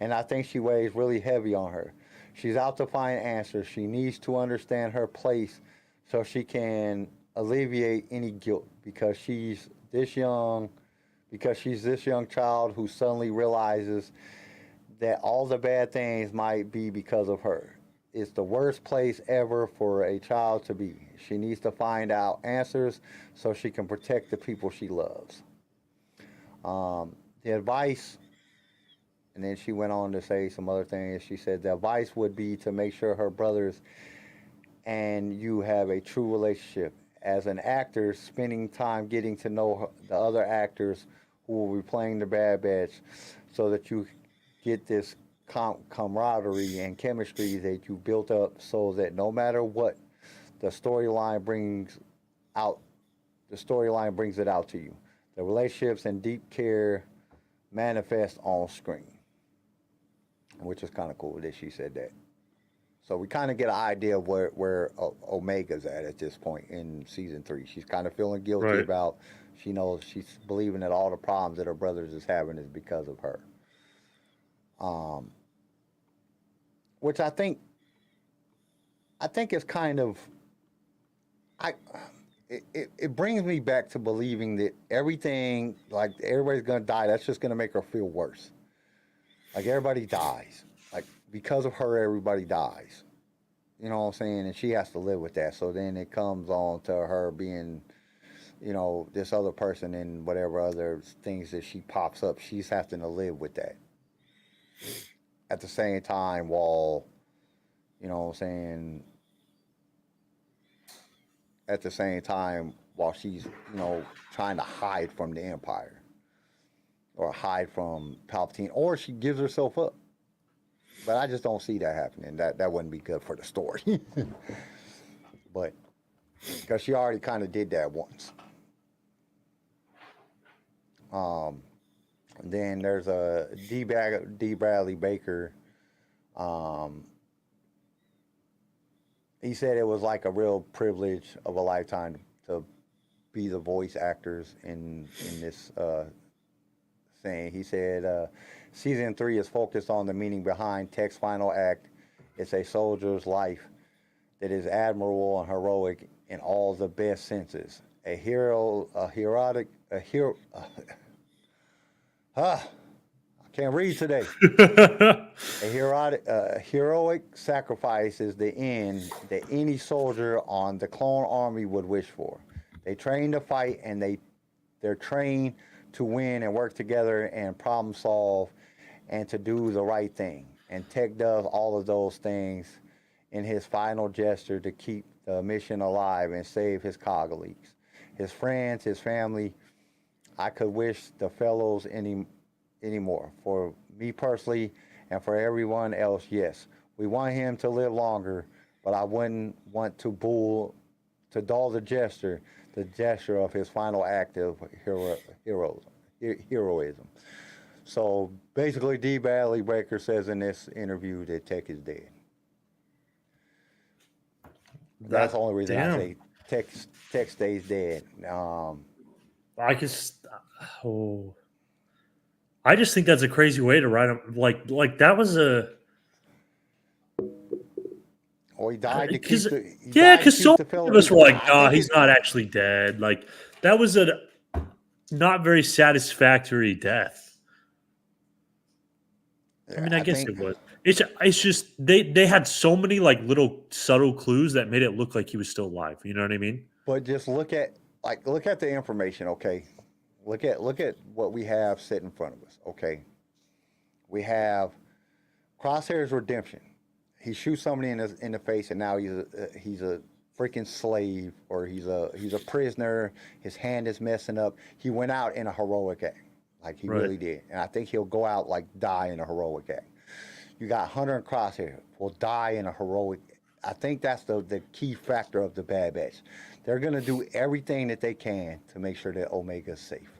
and I think she weighs really heavy on her. She's out to find answers. She needs to understand her place so she can alleviate any guilt because she's this young child who suddenly realizes that all the bad things might be because of her. is the worst place ever for a child to be. She needs to find out answers so she can protect the people she loves. The advice, and then she went on to say some other things. She said the advice would be to make sure her brothers and you have a true relationship. As an actor, spending time getting to know the other actors who will be playing the Bad Batch so that you get this camaraderie and chemistry that you built up so that no matter what the storyline brings out, the storyline brings it out to you. The relationships and deep care manifest on screen, which is kind of cool that she said that. So we kind of get an idea of where Omega's at this point in season 3. She's kind of feeling guilty about, she knows she's believing that all the problems that her brothers is having is because of her. Which I think is kind of, it brings me back to believing that everything, like everybody's gonna die, that's just gonna make her feel worse. Like everybody dies. Like because of her, everybody dies. You know what I'm saying? And she has to live with that. So then it comes on to her being, you know, this other person and whatever other things that she pops up, she's having to live with that. At the same time, while, you know what I'm saying, at the same time, while she's, you know, trying to hide from the Empire or hide from Palpatine, or she gives herself up. But I just don't see that happening. That wouldn't be good for the story. But because she already kind of did that once. Then there's a D. Bradley Baker. He said it was like a real privilege of a lifetime to be the voice actors in this thing. He said season 3 is focused on the meaning behind Tech's final act. It's a soldier's life that is admirable and heroic in all the best senses. I can't read today. A heroic sacrifice is the end that any soldier on the clone army would wish for. They train to fight, and they're trained to win and work together and problem solve and to do the right thing. And Tech does all of those things in his final gesture to keep the mission alive and save his colleagues, his friends, his family. I could wish the fellows anymore. For me personally and for everyone else, yes. We want him to live longer, but I wouldn't want to dull the gesture of his final act of heroism. So basically, D. Bradley Baker says in this interview that Tech is dead. That's the only reason I say Tech stays dead. I just think that's a crazy way to write him. Like that was a. Or he died to keep the. Because so many of us were like, "Nah, he's not actually dead." Like that was a not very satisfactory death. I mean, I guess it was. It's just they had so many like little subtle clues that made it look like he was still alive. You know what I mean? But just look at the information, okay? Look at what we have set in front of us, okay? We have Crosshair's redemption. He shoots somebody in the face, and now he's a freaking slave, or he's a prisoner. His hand is messing up. He went out in a heroic act, like he really did, and I think he'll go out like die in a heroic act. You got Hunter and Crosshair will die in a heroic. I think that's the key factor of the Bad Batch. They're gonna do everything that they can to make sure that Omega's safe,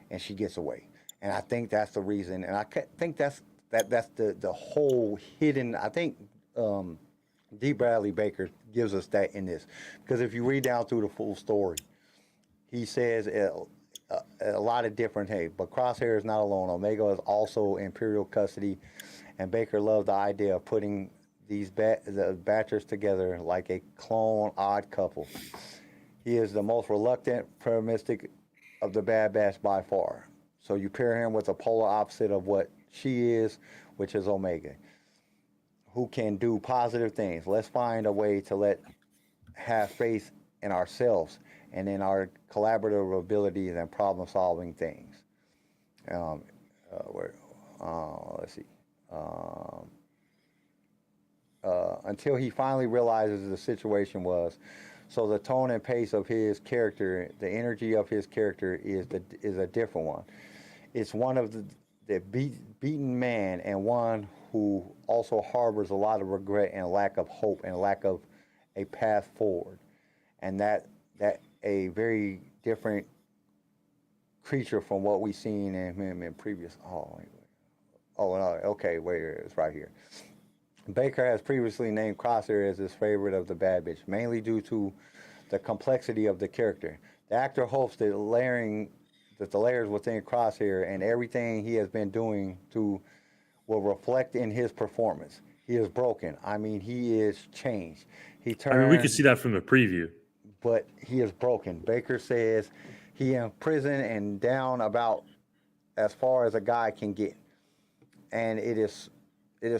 and she gets away. And I think that's the reason. And I think that's the whole hidden. I think D. Bradley Baker gives us that in this, because if you read down through the full story, he says a lot of different. Hey, but Crosshair is not alone. Omega is also Imperial custody, and Baker loved the idea of putting the Batchers together like a clone odd couple. He is the most reluctant, pessimistic of the Bad Batch by far. So you pair him with the polar opposite of what she is, which is Omega, who can do positive things. Let's find a way to have faith in ourselves and in our collaborative abilities and problem-solving things. Let's see. Until he finally realizes the situation was. So the tone and pace of his character, the energy of his character is a different one. It's one of the beaten man, and one who also harbors a lot of regret and lack of hope and lack of a path forward. And that a very different creature from what we've seen in him in previous. Okay, wait, it's right here. Baker has previously named Crosshair as his favorite of the Bad Bitch, mainly due to the complexity of the character. The actor hopes that the layers within Crosshair and everything he has been doing will reflect in his performance. He is broken. I mean, he is changed. We could see that from the preview. But he is broken. Baker says he in prison and down about as far as a guy can get. And it is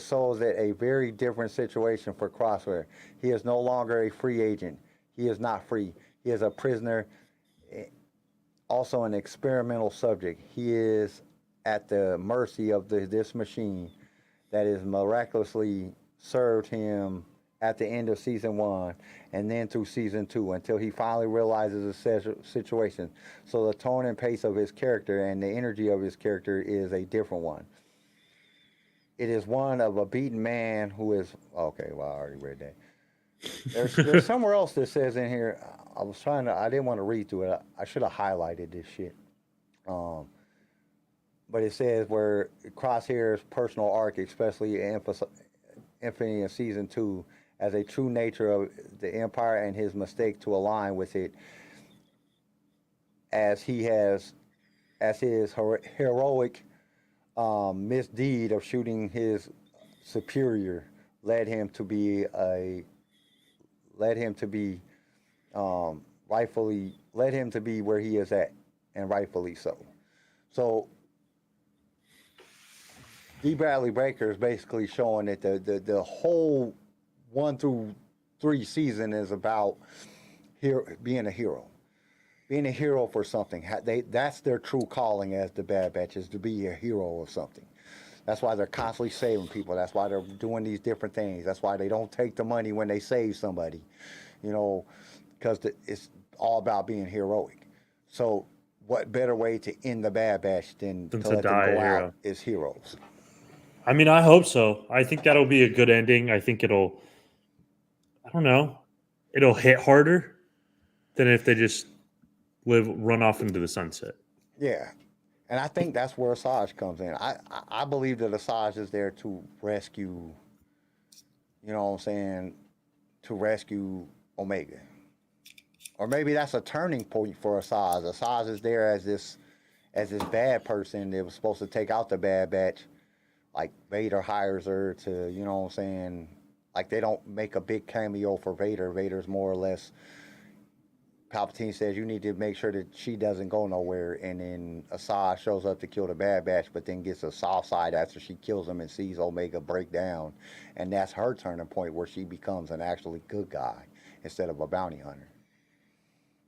so that a very different situation for Crosshair. He is no longer a free agent. He is not free. He is a prisoner, also an experimental subject. He is at the mercy of this machine that is miraculously served him at the end of season 1 and then through season 2 until he finally realizes the situation. So the tone and pace of his character and the energy of his character is a different one. It is one of a beaten man who is... Okay, well, I already read that. There's somewhere else that says in here, I didn't want to read through it. I should have highlighted this shit. But it says where Crosshair's personal arc, especially Infinity in season 2, as a true nature of the Empire and his mistake to align with it, as his heroic misdeed of shooting his superior led him to be where he is at, and rightfully so. So D. Bradley Baker is basically showing that the whole 1 through 3 season is about being a hero. Being a hero for something. That's their true calling as the Bad Batch, is to be a hero of something. That's why they're constantly saving people. That's why they're doing these different things. That's why they don't take the money when they save somebody. Because it's all about being heroic. So what better way to end the Bad Batch than to let them go out as heroes? I mean, I hope so. I think that'll be a good ending. I think it'll hit harder than if they just run off into the sunset. Yeah. And I think that's where Asajj comes in. I believe that Asajj is there to rescue, to rescue Omega. Or maybe that's a turning point for Asajj. Asajj is there as this bad person that was supposed to take out the Bad Batch. Like Vader hires her to, like they don't make a big cameo for Vader. Vader's more or less, Palpatine says you need to make sure that she doesn't go nowhere, and then Asajj shows up to kill the Bad Batch, but then gets a soft side after she kills him and sees Omega break down, and that's her turning point where she becomes an actually good guy instead of a bounty hunter.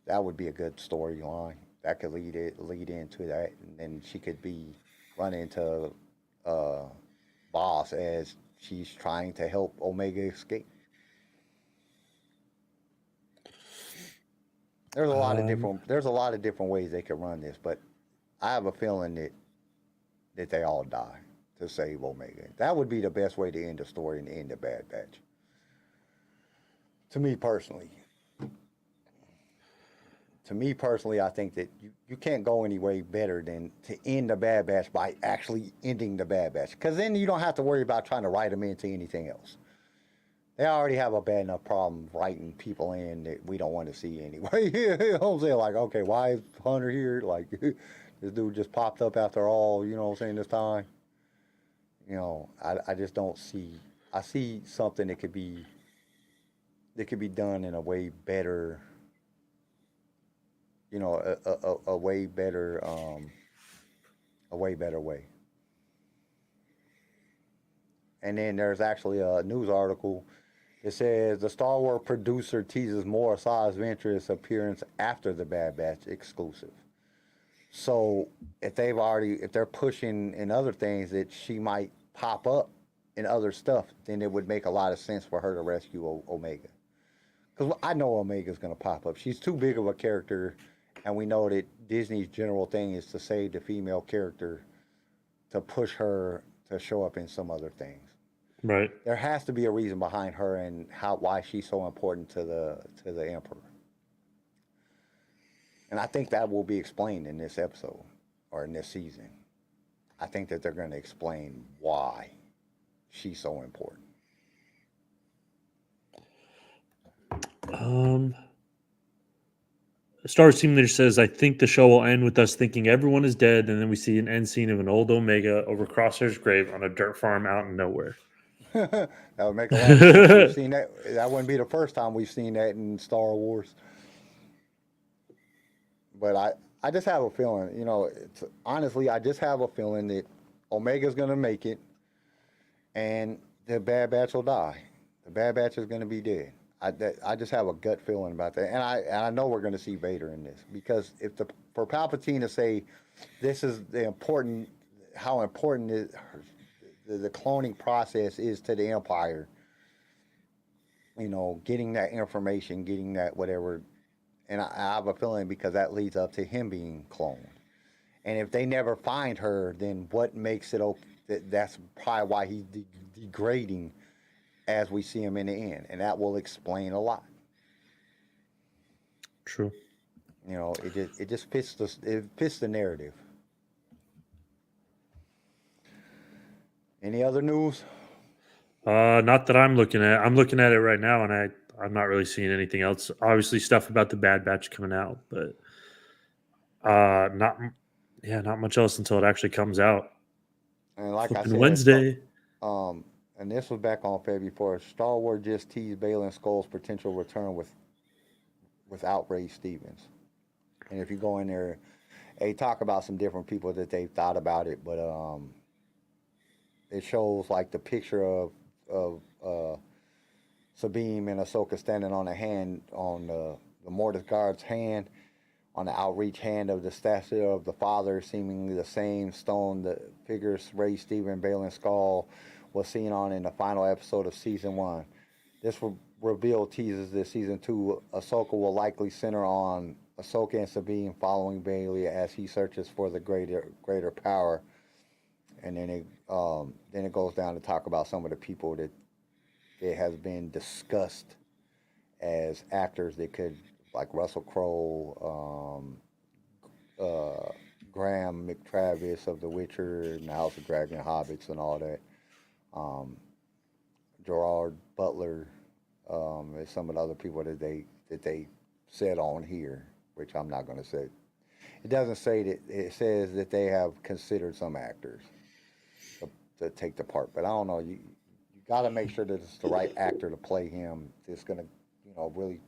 That would be a good storyline. That could lead into that, and then she could run into Boss as she's trying to help Omega escape. There's a lot of different ways they could run this, but I have a feeling that they all die to save Omega. That would be the best way to end the story and end the Bad Batch. To me personally, I think that you can't go any way better than to end the Bad Batch by actually ending the Bad Batch. Because then you don't have to worry about trying to write them into anything else. They already have a bad enough problem writing people in that we don't want to see anyway. You know what I'm saying? Like, okay, why is Hunter here? Like, this dude just popped up after all, this time. I just don't see. I see something that could be done in a way better, a way better way. And then there's actually a news article. It says the Star Wars producer teases more Asajj Ventress appearance after the Bad Batch exclusive. So if they're pushing in other things that she might pop up in other stuff, then it would make a lot of sense for her to rescue Omega. Because I know Omega's going to pop up. She's too big of a character, and we know that Disney's general thing is to save the female character to push her to show up in some other things. Right. There has to be a reason behind her and why she's so important to the Emperor. And I think that will be explained in this episode or in this season. I think that they're going to explain why she's so important. Star Team Leader says, I think the show will end with us thinking everyone is dead, and then we see an end scene of an old Omega over Crosshair's grave on a dirt farm out in nowhere. That would make a lot of sense. We've seen that. That wouldn't be the first time we've seen that in Star Wars. But I just have a feeling, honestly, I just have a feeling that Omega's going to make it and the Bad Batch will die. The Bad Batch is going to be dead. I just have a gut feeling about that. And I know we're going to see Vader in this, because for Palpatine to say this is how important the cloning process is to the Empire, getting that information, getting that whatever. And I have a feeling because that leads up to him being cloned. And if they never find her, then what makes it that's probably why he's degrading as we see him in the end. And that will explain a lot. True. It just fits the narrative. Any other news? Not that I'm looking at. I'm looking at it right now, and I'm not really seeing anything else. Obviously, stuff about the Bad Batch coming out, but not much else until it actually comes out. And like I said, Wednesday. And this was back on February 4th. Star Wars just teased Baylan Skoll's potential return without Ray Stevens. And if you go in there, they talk about some different people that they've thought about it, but it shows like the picture of Sabine and Ahsoka standing on the Mortis Guard's hand, on the outreach hand of the statue of the father, seemingly the same stone that figures Ray Steven Baylan Skoll was seen on in the final episode of Season 1. This reveal teases that Season 2, Ahsoka will likely center on Ahsoka and Sabine following Bailey as he searches for the greater power. And then it goes down to talk about some of the people that it has been discussed as actors that could, like Russell Crowe, Graham McTravis of The Witcher and the House of Dragon, Hobbits, and all that. Gerard Butler, and some of the other people that they said on here, which I'm not going to say. It doesn't say that. It says that they have considered some actors to take the part, but I don't know. You got to make sure that it's the right actor to play him. It's going to, really.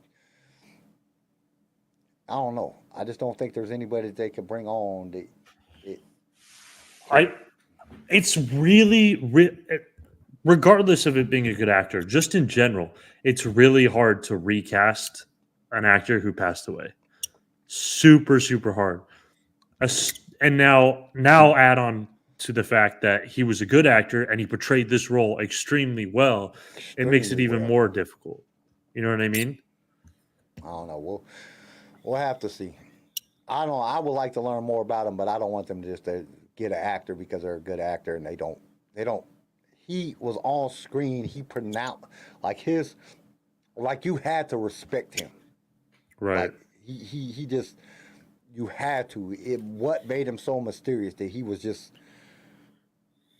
I don't know. I just don't think there's anybody that they could bring on. It's really, regardless of it being a good actor, just in general, it's really hard to recast an actor who passed away. Super, super hard. And now add on to the fact that he was a good actor and he portrayed this role extremely well. It makes it even more difficult. You know what I mean? I don't know. We'll have to see. I don't. I would like to learn more about him, but I don't want them just to get an actor because they're a good actor and they don't. He was on screen. He pronounced like you had to respect him. Right. Like he just, you had to. What made him so mysterious that he was just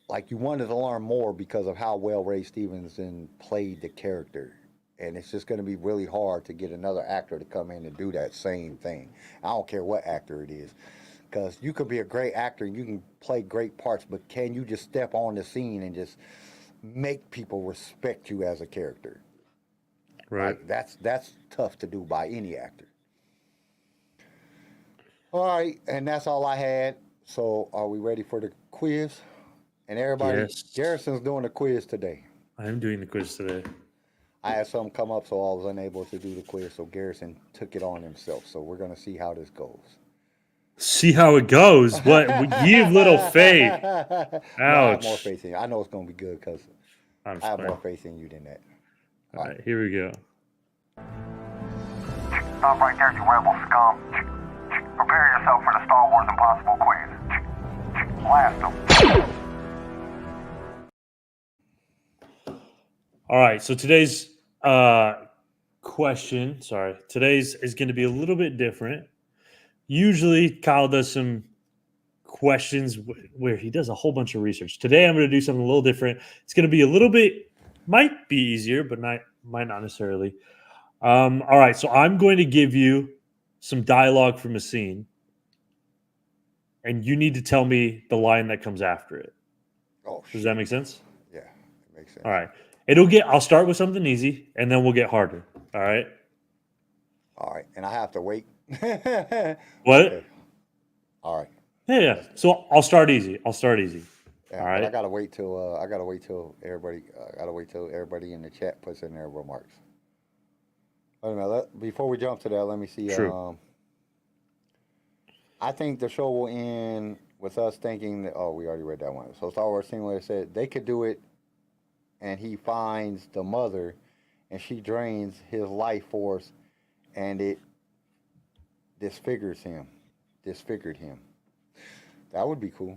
like, you wanted to learn more because of how well Ray Stevenson played the character. And it's just going to be really hard to get another actor to come in and do that same thing. I don't care what actor it is. Because you could be a great actor and you can play great parts, but can you just step on the scene and just make people respect you as a character? Right. Like, that's tough to do by any actor. All right, and that's all I had. So are we ready for the quiz? And everybody, Yes. Garrison's doing a quiz today. I am doing the quiz today. I had something come up, so I was unable to do the quiz. So Garrison took it on himself. So we're gonna see how this goes. See how it goes. What? Ye of little faith. No, I have more Ouch. faith in you. I know it's gonna be good because I'm I have sorry. more faith in you than that. All right, here we go. Stop right there, you rebel scum. Prepare yourself for the Star Wars Impossible quiz. Blast them. All right, so today's today's is going to be a little bit different. Usually, Kyle does some questions where he does a whole bunch of research. Today, I'm going to do something a little different. It's going to be a little bit, might be easier, but might not necessarily. All right, so I'm going to give you some dialogue from a scene, and you need to tell me the line that comes after it. Oh, Does that make sense? Yeah, it makes sense. All right. I'll start with something easy, and then we'll get harder. All right. All right, and I have to wait. What? Okay. All right. Yeah. So I'll start easy. Yeah, All but right. I gotta wait till everybody. I gotta wait till everybody in the chat puts in their remarks. Wait a minute. Before we jump to that, let me see. True. I think the show will end with us thinking that. Oh, we already read that one. So Star Wars scene where it said they could do it, and he finds the mother, and she drains his life force, and it disfigured him. That would be cool.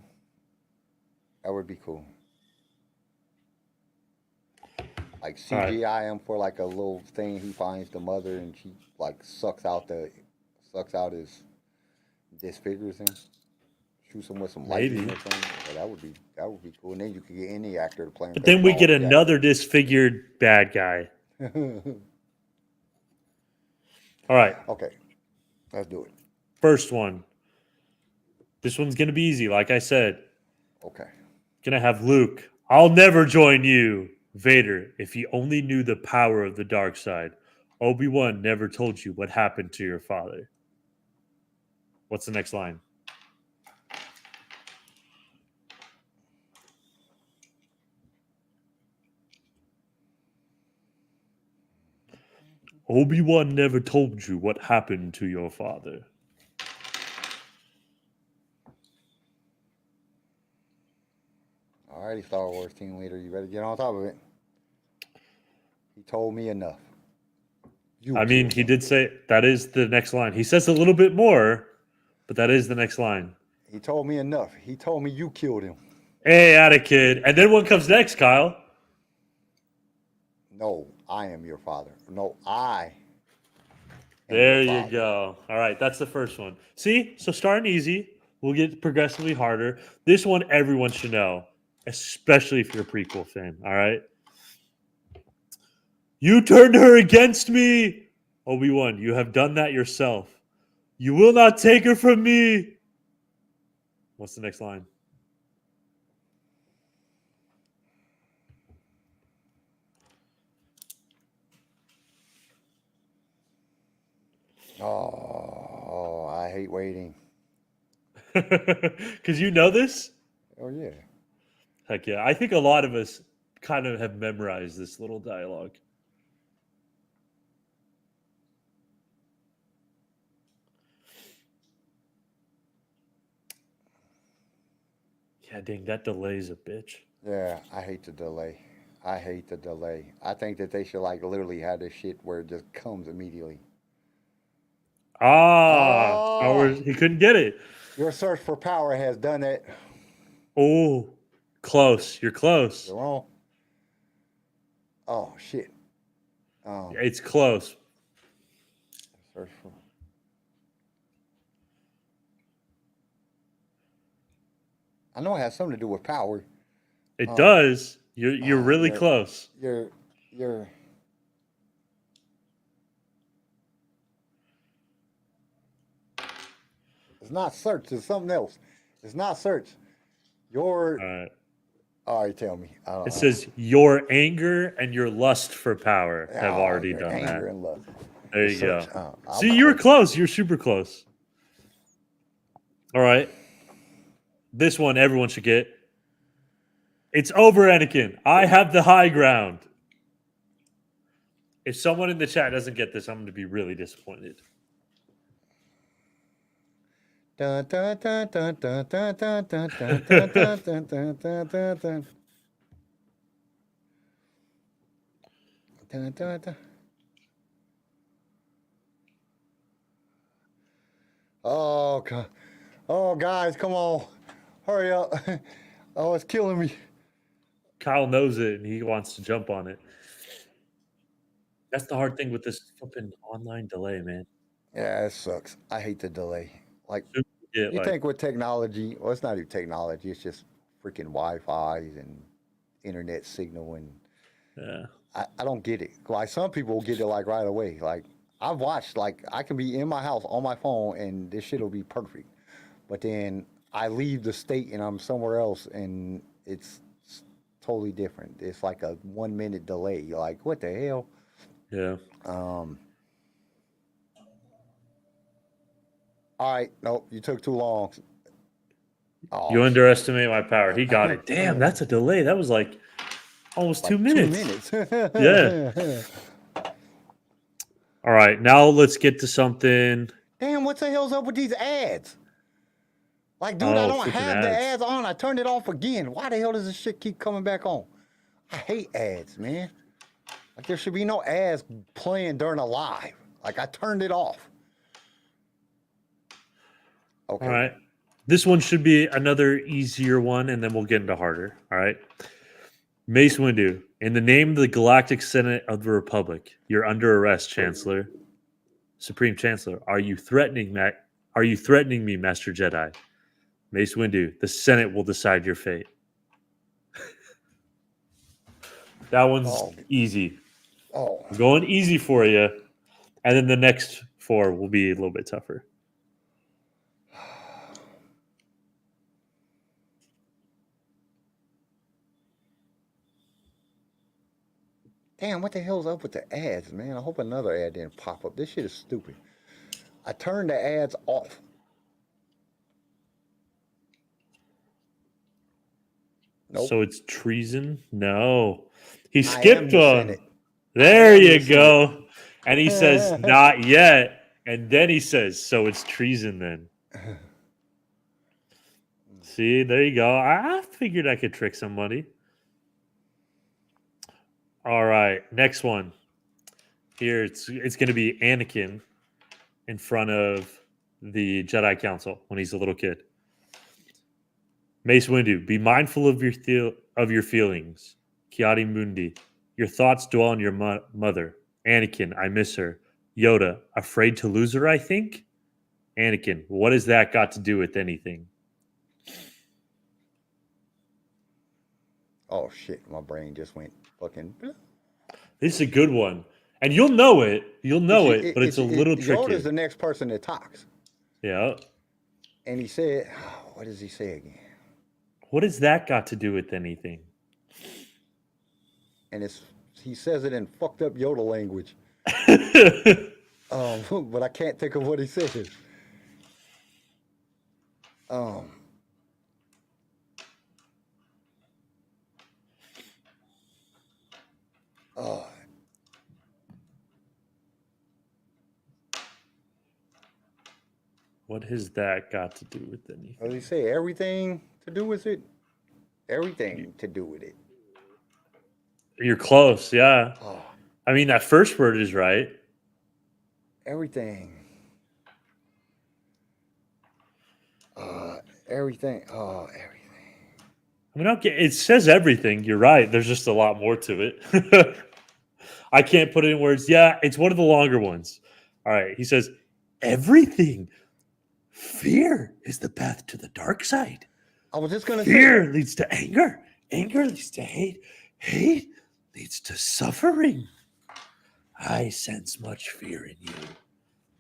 Like CGI him for like a little thing. He finds the mother and she like sucks out his disfigures him. Shoots him with some lightning or something. Yeah, that would be cool. And then you could get any actor to play him. But then we get another disfigured bad guy. All right. Okay. Let's do it. First one. This one's going to be easy. Like I said, Okay. going to have Luke. I'll never join you. Vader, if you only knew the power of the dark side. Obi-Wan never told you what happened to your father. What's the next line? Obi-Wan never told you what happened to your father. Alrighty, Star Wars team leader, you better get on top of it. He told me enough. He did say that is the next line. He says a little bit more, but that is the next line. He told me enough. He told me you killed him. Hey, atta kid. And then what comes next, Kyle? No, I am your father. No, I. There you go. All right, that's the first one. See? So starting easy, we'll get progressively harder. This one everyone should know, especially if you're a prequel fan. All right? You turned her against me. Obi-Wan, you have done that yourself. You will not take her from me. What's the next line? Oh, I hate waiting. Because you know this? Oh, yeah. Heck yeah. I think a lot of us kind of have memorized this little dialogue. Yeah, dang, that delay's a bitch. Yeah, I hate the delay. I think that they should like literally have this shit where it just comes immediately. He couldn't get it. Your search for power has done it. Oh, close. You're close. You're wrong. Oh, shit. It's close. Search for... I know it has something to do with power. It does. You're really close. You're It's not search. It's something else. It's not search. Your. All right, tell me. It says your anger and your lust for power have already your done anger that. and love. There you Search. go. See, you were close. You're super close. All right. This one everyone should get. It's over, Anakin. I have the high ground. If someone in the chat doesn't get this, I'm going to be really disappointed. Dun, dun, dun, dun, dun, dun, dun, dun, dun, dun, dun, dun, dun, dun, dun. Dun, dun, dun. Oh, God. Oh, guys, come on. Hurry up. Oh, it's killing me. Kyle knows it, and he wants to jump on it. That's the hard thing with this flipping online delay, man. Yeah, it sucks. I hate the delay. Like, Yeah, you think with technology, well, it's not even technology, it's just freaking Wi-Fi's and internet signal, and yeah. I don't get it. Like, some people get it, like, right away. Like, I've watched, like, I can be in my house on my phone, and this shit will be perfect. But then I leave the state, and I'm somewhere else, and it's totally different. It's like a 1 minute delay. You're like, what the hell? Yeah. All right, nope, you took too long. Oh, You underestimate my power. He got it. Damn, that's a delay. That was like almost like 2 minutes. 2 minutes. Yeah. All right, now let's get to something. Damn, what the hell's up with these ads? Like, dude, I Oh, don't freaking have the ads. ads on. I turned it off again. Why the hell does this shit keep coming back on? I hate ads, man. Like, there should be no ads playing during a live. Like, I turned it off. Okay. All right. This one should be another easier one, and then we'll get into harder. All right. Mace Windu, in the name of the Galactic Senate of the Republic, you're under arrest, Chancellor. Supreme Chancellor, are you threatening me, Master Jedi? Mace Windu, the Senate will decide your fate. That one's easy. Oh. I'm going easy for you. And then the next 4 will be a little bit tougher. Damn, what the hell's up with the ads, man? I hope another ad didn't pop up. This shit is stupid. I turned the ads off. Nope. So it's treason? No. He I skipped am the one. Senate. There am you the go. And he says, not yet. And then he says, so it's treason then. See, there you go. I figured I could trick somebody. All right, next one. Here, it's going to be Anakin in front of the Jedi Council when he's a little kid. Mace Windu, be mindful of your feelings. Kiadi Mundi, your thoughts dwell on your mother. Anakin, I miss her. Yoda, afraid to lose her, I think? Anakin, what has that got to do with anything? Oh, shit. My brain just went fucking... This is a good one. And you'll know it. You'll know it, but it's a little tricky. Yoda's the next person that talks. Yeah. And he said... what does he say again? What has that got to do with anything? And he says it in fucked up Yoda language. But I can't think of what he says. What has that got to do with anything? What did he say? Everything to do with it? Everything to do with it. You're close, yeah. Oh, I mean, that first word is right. everything. Everything. Oh, everything. I mean, okay, it says everything. You're right. There's just a lot more to it. I can't put it in words. Yeah, it's one of the longer ones. All right. He says, everything. Fear is the path to the dark side. I was just going to say. Fear leads to anger. Anger leads to hate. Hate leads to suffering. I sense much fear in you.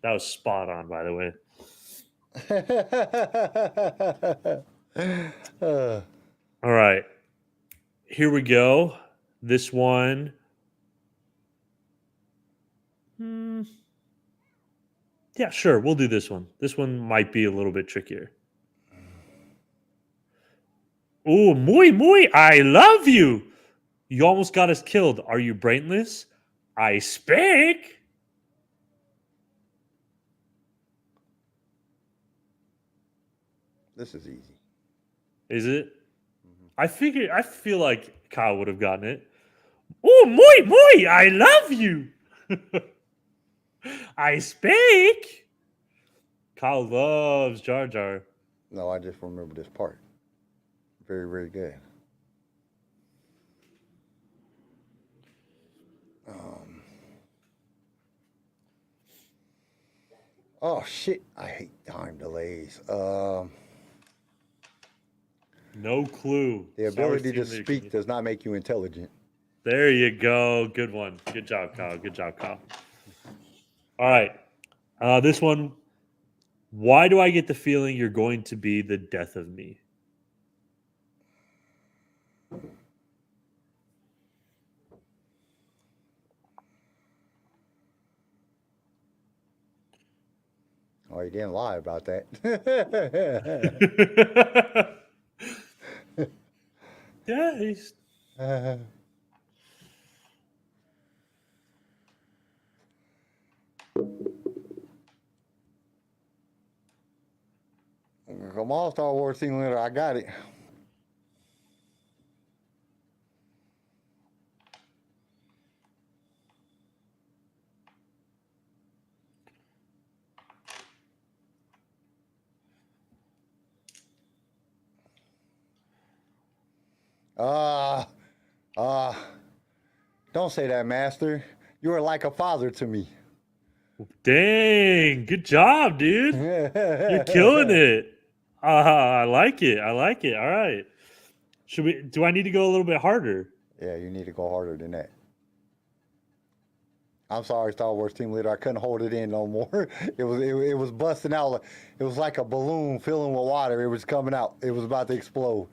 That was spot on, by the way. All right. Here we go. This one. Yeah, sure. We'll do this one. This one might be a little bit trickier. Ooh, muy, I love you. You almost got us killed. Are you brainless? I speak. This is easy. Is it? I feel like Kyle would have gotten it. Ooh, muy, I love you. I speak. Kyle loves Jar Jar. No, I just remember this part. Very, very good. Oh shit! I hate time delays. No clue. The Star Wars ability to team leader, speak does not make you intelligent. There you go. Good one. Good job, Kyle. Good job, Kyle. All right. This one. Why do I get the feeling you're going to be the death of me? Oh, you didn't lie about that. Yeah, he's Come on, Star Wars team leader, I got it. Ah, don't say that, Master. You are like a father to me. dang. Good job, dude. You're killing it. I like it. I like it. All right. Do I need to go a little bit harder? Yeah, you need to go harder than that. I'm sorry, Star Wars team leader. I couldn't hold it in no more. It was busting out. It was like a balloon filling with water. It was coming out. It was about to explode.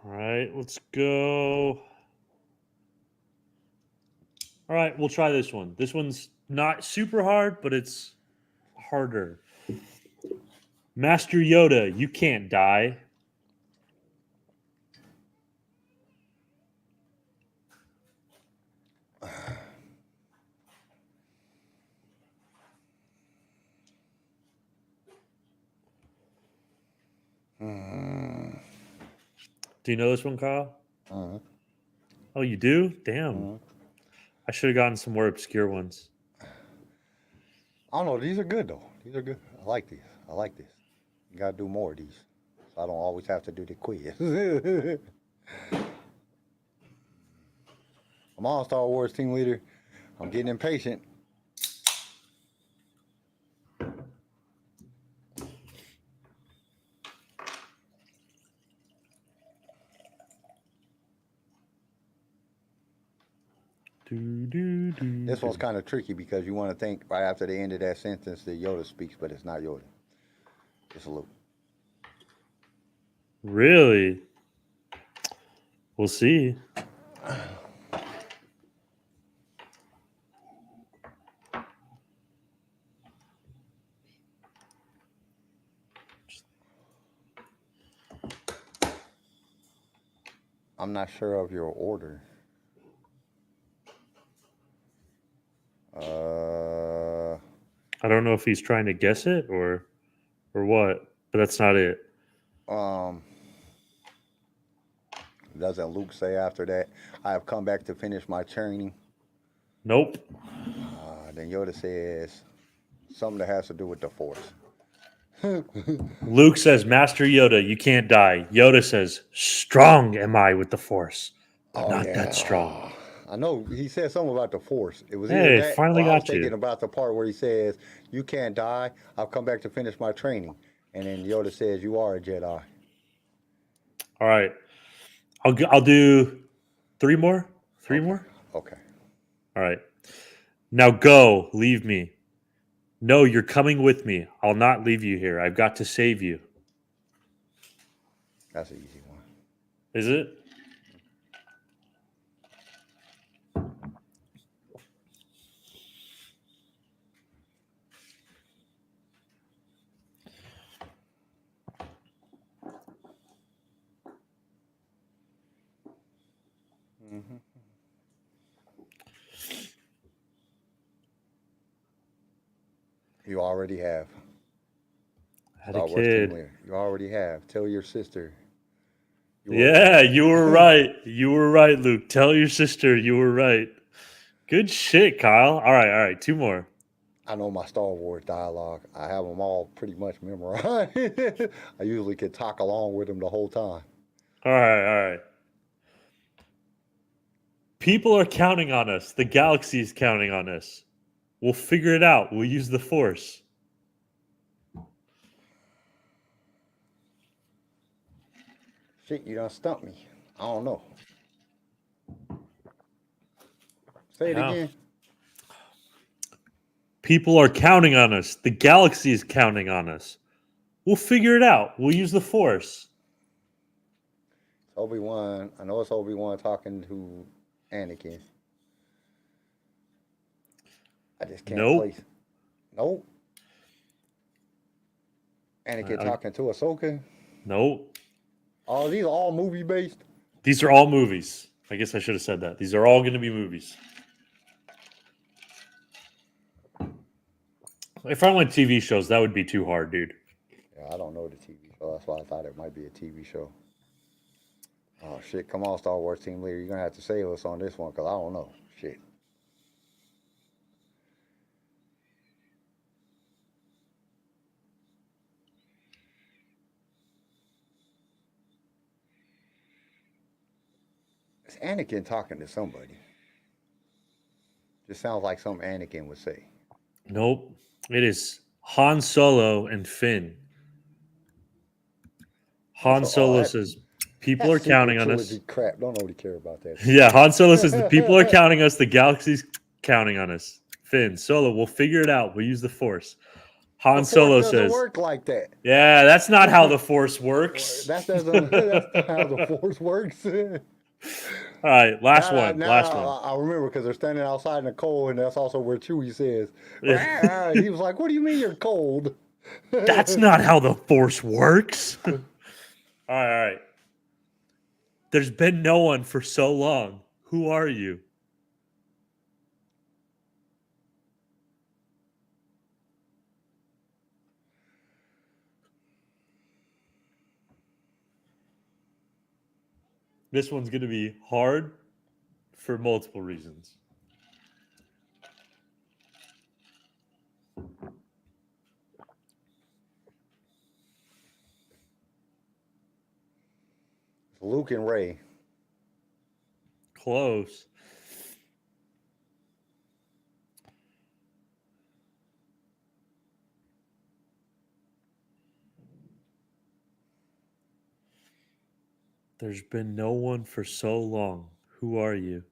All right, let's go. All right, we'll try this one. This one's not super hard, but it's harder. Master Yoda, you can't die. Do you know this one, Kyle? Uh-huh. Oh, you do? Damn. Uh-huh. I should have gotten some more obscure ones. I don't know. These are good though. These are good. I like these. I like this. You gotta do more of these, so I don't always have to do the quiz. Come on, Star Wars team leader. I'm getting impatient. This one's kind of tricky because you want to think right after the end of that sentence that Yoda speaks, but it's not Yoda. It's a loop. Really? We'll see. I'm not sure of your order. I don't know if he's trying to guess it or what, but that's not it. Doesn't Luke say after that, I have come back to finish my training? Nope. Then Yoda says something that has to do with the Force. Luke says, Master Yoda, you can't die. Yoda says, strong am I with the Force, but not that strong. I know he said something about the Force. It was Hey, either that, finally or I was got you. thinking about the part where he says, "You can't die. I've come back to finish my training," and then Yoda says, "You are a Jedi." All right. I'll do three more. Three more? Okay. All right. Now go. Leave me. No, you're coming with me. I'll not leave you here. I've got to save you. That's an easy one. Is it? You already have. Had Star a Wars team kid. leader. You already have. Tell your sister. Yeah, you were right. You were right, Luke. Tell your sister you were right. Good shit, Kyle. All right. 2 more. I know my Star Wars dialogue. I have them all pretty much memorized. I usually can talk along with them the whole time. All right. People are counting on us. The galaxy is counting on us. We'll figure it out. We'll use the Force. Shit, you done stumped me. I don't know. Say it Yeah. again. People are counting on us. The galaxy is counting on us. We'll figure it out. We'll use the Force. Obi-Wan. I know it's Obi-Wan talking to Anakin. I just can't Nope. place. Nope. Anakin talking to Ahsoka. Nope. Oh, these are all movie based. These are all movies. I guess I should have said that. These are all going to be movies. If I went TV shows, that would be too hard, dude. Yeah, I don't know the TV show. That's why I thought it might be a TV show. Oh shit! Come on, Star Wars team leader. You're gonna have to save us on this one because I don't know. Shit. It's Anakin talking to somebody. Just sounds like something Anakin would say. Nope. It is Han Solo and Finn. Han Solo says, people are counting on us. Crap, don't nobody care about that. Yeah, Han Solo says, the people are counting us. The galaxy's counting on us. Finn, Solo, we'll figure it out. We'll use the Force. Han Solo says, work like that. yeah, that's not how the Force works. That's not how the Force works. All right, last one. I remember because they're standing outside in the cold, and that's also where Chewie says, "Rah." He was like, "What do you mean you're cold?" That's not how the Force works. All right. There's been no one for so long. Who are you? This one's going to be hard for multiple reasons. Luke and Ray. Close. There's been no one for so long. Who are you?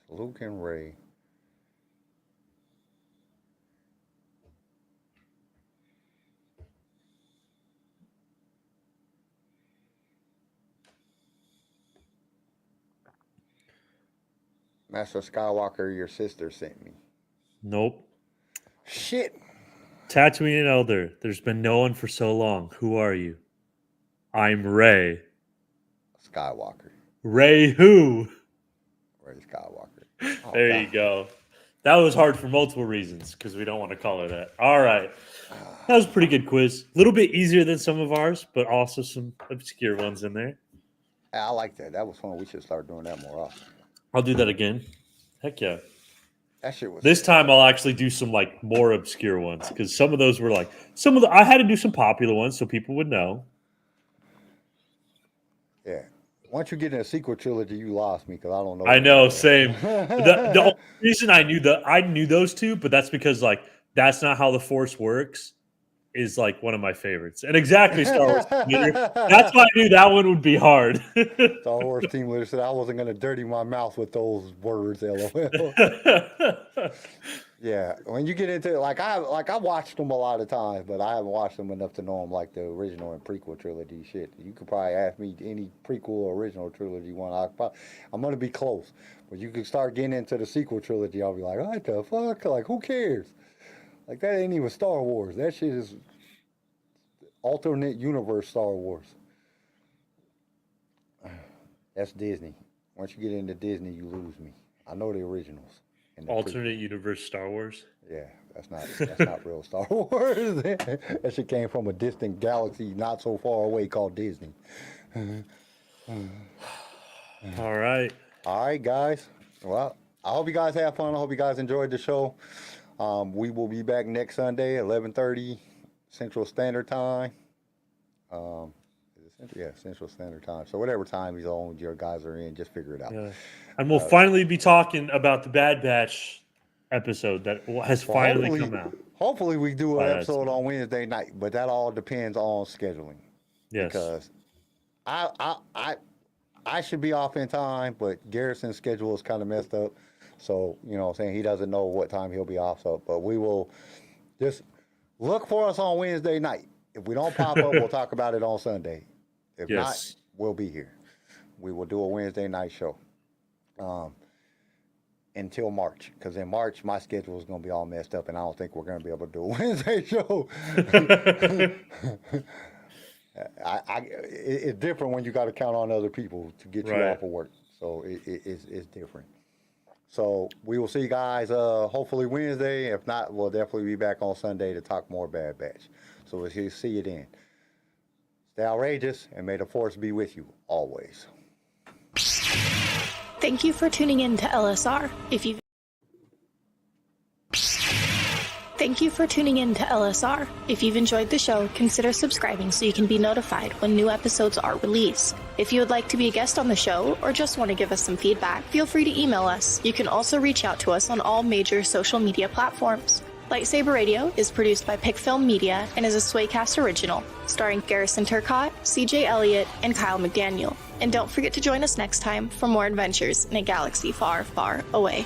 Luke and Ray. Master Skywalker, your sister sent me. Nope. Shit. Tatooine and Elder. There's been no one for so long. Who are you? I'm Ray. Skywalker. Ray who? Ray Skywalker. Oh, there God. you go. That was hard for multiple reasons because we don't want to call her that. All right. That was a pretty good quiz. A little bit easier than some of ours, but also some obscure ones in there. I like that. That was fun. We should start doing that more often. I'll do that again. Heck yeah. That shit was. This time I'll actually do some like more obscure ones because some of those were like I had to do some popular ones so people would know. Yeah. Once you get in a sequel trilogy, you lost me because I don't know. I know, same. The only reason I knew those two, but that's because like that's not how the Force works. Is like one of my favorites, and exactly Star Wars. That's why I knew that one would be hard. Star Wars team leader said I wasn't going to dirty my mouth with those words. LOL. Yeah, when you get into it, I watched them a lot of times, but I haven't watched them enough to know them like the original and prequel trilogy shit. You could probably ask me any prequel or original trilogy one. I'm going to be close, but you could start getting into the sequel trilogy. I'll be like, what the fuck? Like, who cares? Like, that ain't even Star Wars. That shit is alternate universe Star Wars. That's Disney. Once you get into Disney, you lose me. I know the originals. And the Alternate universe Star Wars. Yeah, that's not real Star Wars. That shit came from a distant galaxy not so far away called Disney. All right. All right, guys. Well, I hope you guys have fun. I hope you guys enjoyed the show. We will be back next Sunday, 11:30 Central Standard Time. Is it Central? Yeah, Central Standard Time. So whatever time your guys are in, just figure it out. Yeah. And we'll finally be talking about the Bad Batch episode that has finally come out. Hopefully we do an By that episode on Wednesday night, but that all depends on scheduling. Yes. Because I should be off in time, but Garrison's schedule is kind of messed up. So, you know what I'm saying, he doesn't know what time he'll be off. So, but we will just look for us on Wednesday night. If we don't pop up, we'll talk about it on Sunday. If not, we'll be here. We will do a Wednesday night show until March. Because in March, my schedule is going to be all messed up, and I don't think we're going to be able to do a Wednesday show. It's different when you got to count on other people to get you off of work. So it's different. So we will see you guys hopefully Wednesday. If not, we'll definitely be back on Sunday to talk more Bad Batch. So we'll see you then. Stay outrageous, and may the Force be with you always. Thank you for tuning in to LSR. Thank you for tuning in to LSR. If you've enjoyed the show, consider subscribing so you can be notified when new episodes are released. If you would like to be a guest on the show or just want to give us some feedback, feel free to email us. You can also reach out to us on all major social media platforms. LightSaber Radio is produced by Pickfilm Media and is a Swaycast original, starring Garrison Turcotte, CJ Elliott, and Kyle McDaniel. And don't forget to join us next time for more adventures in a galaxy far, far away.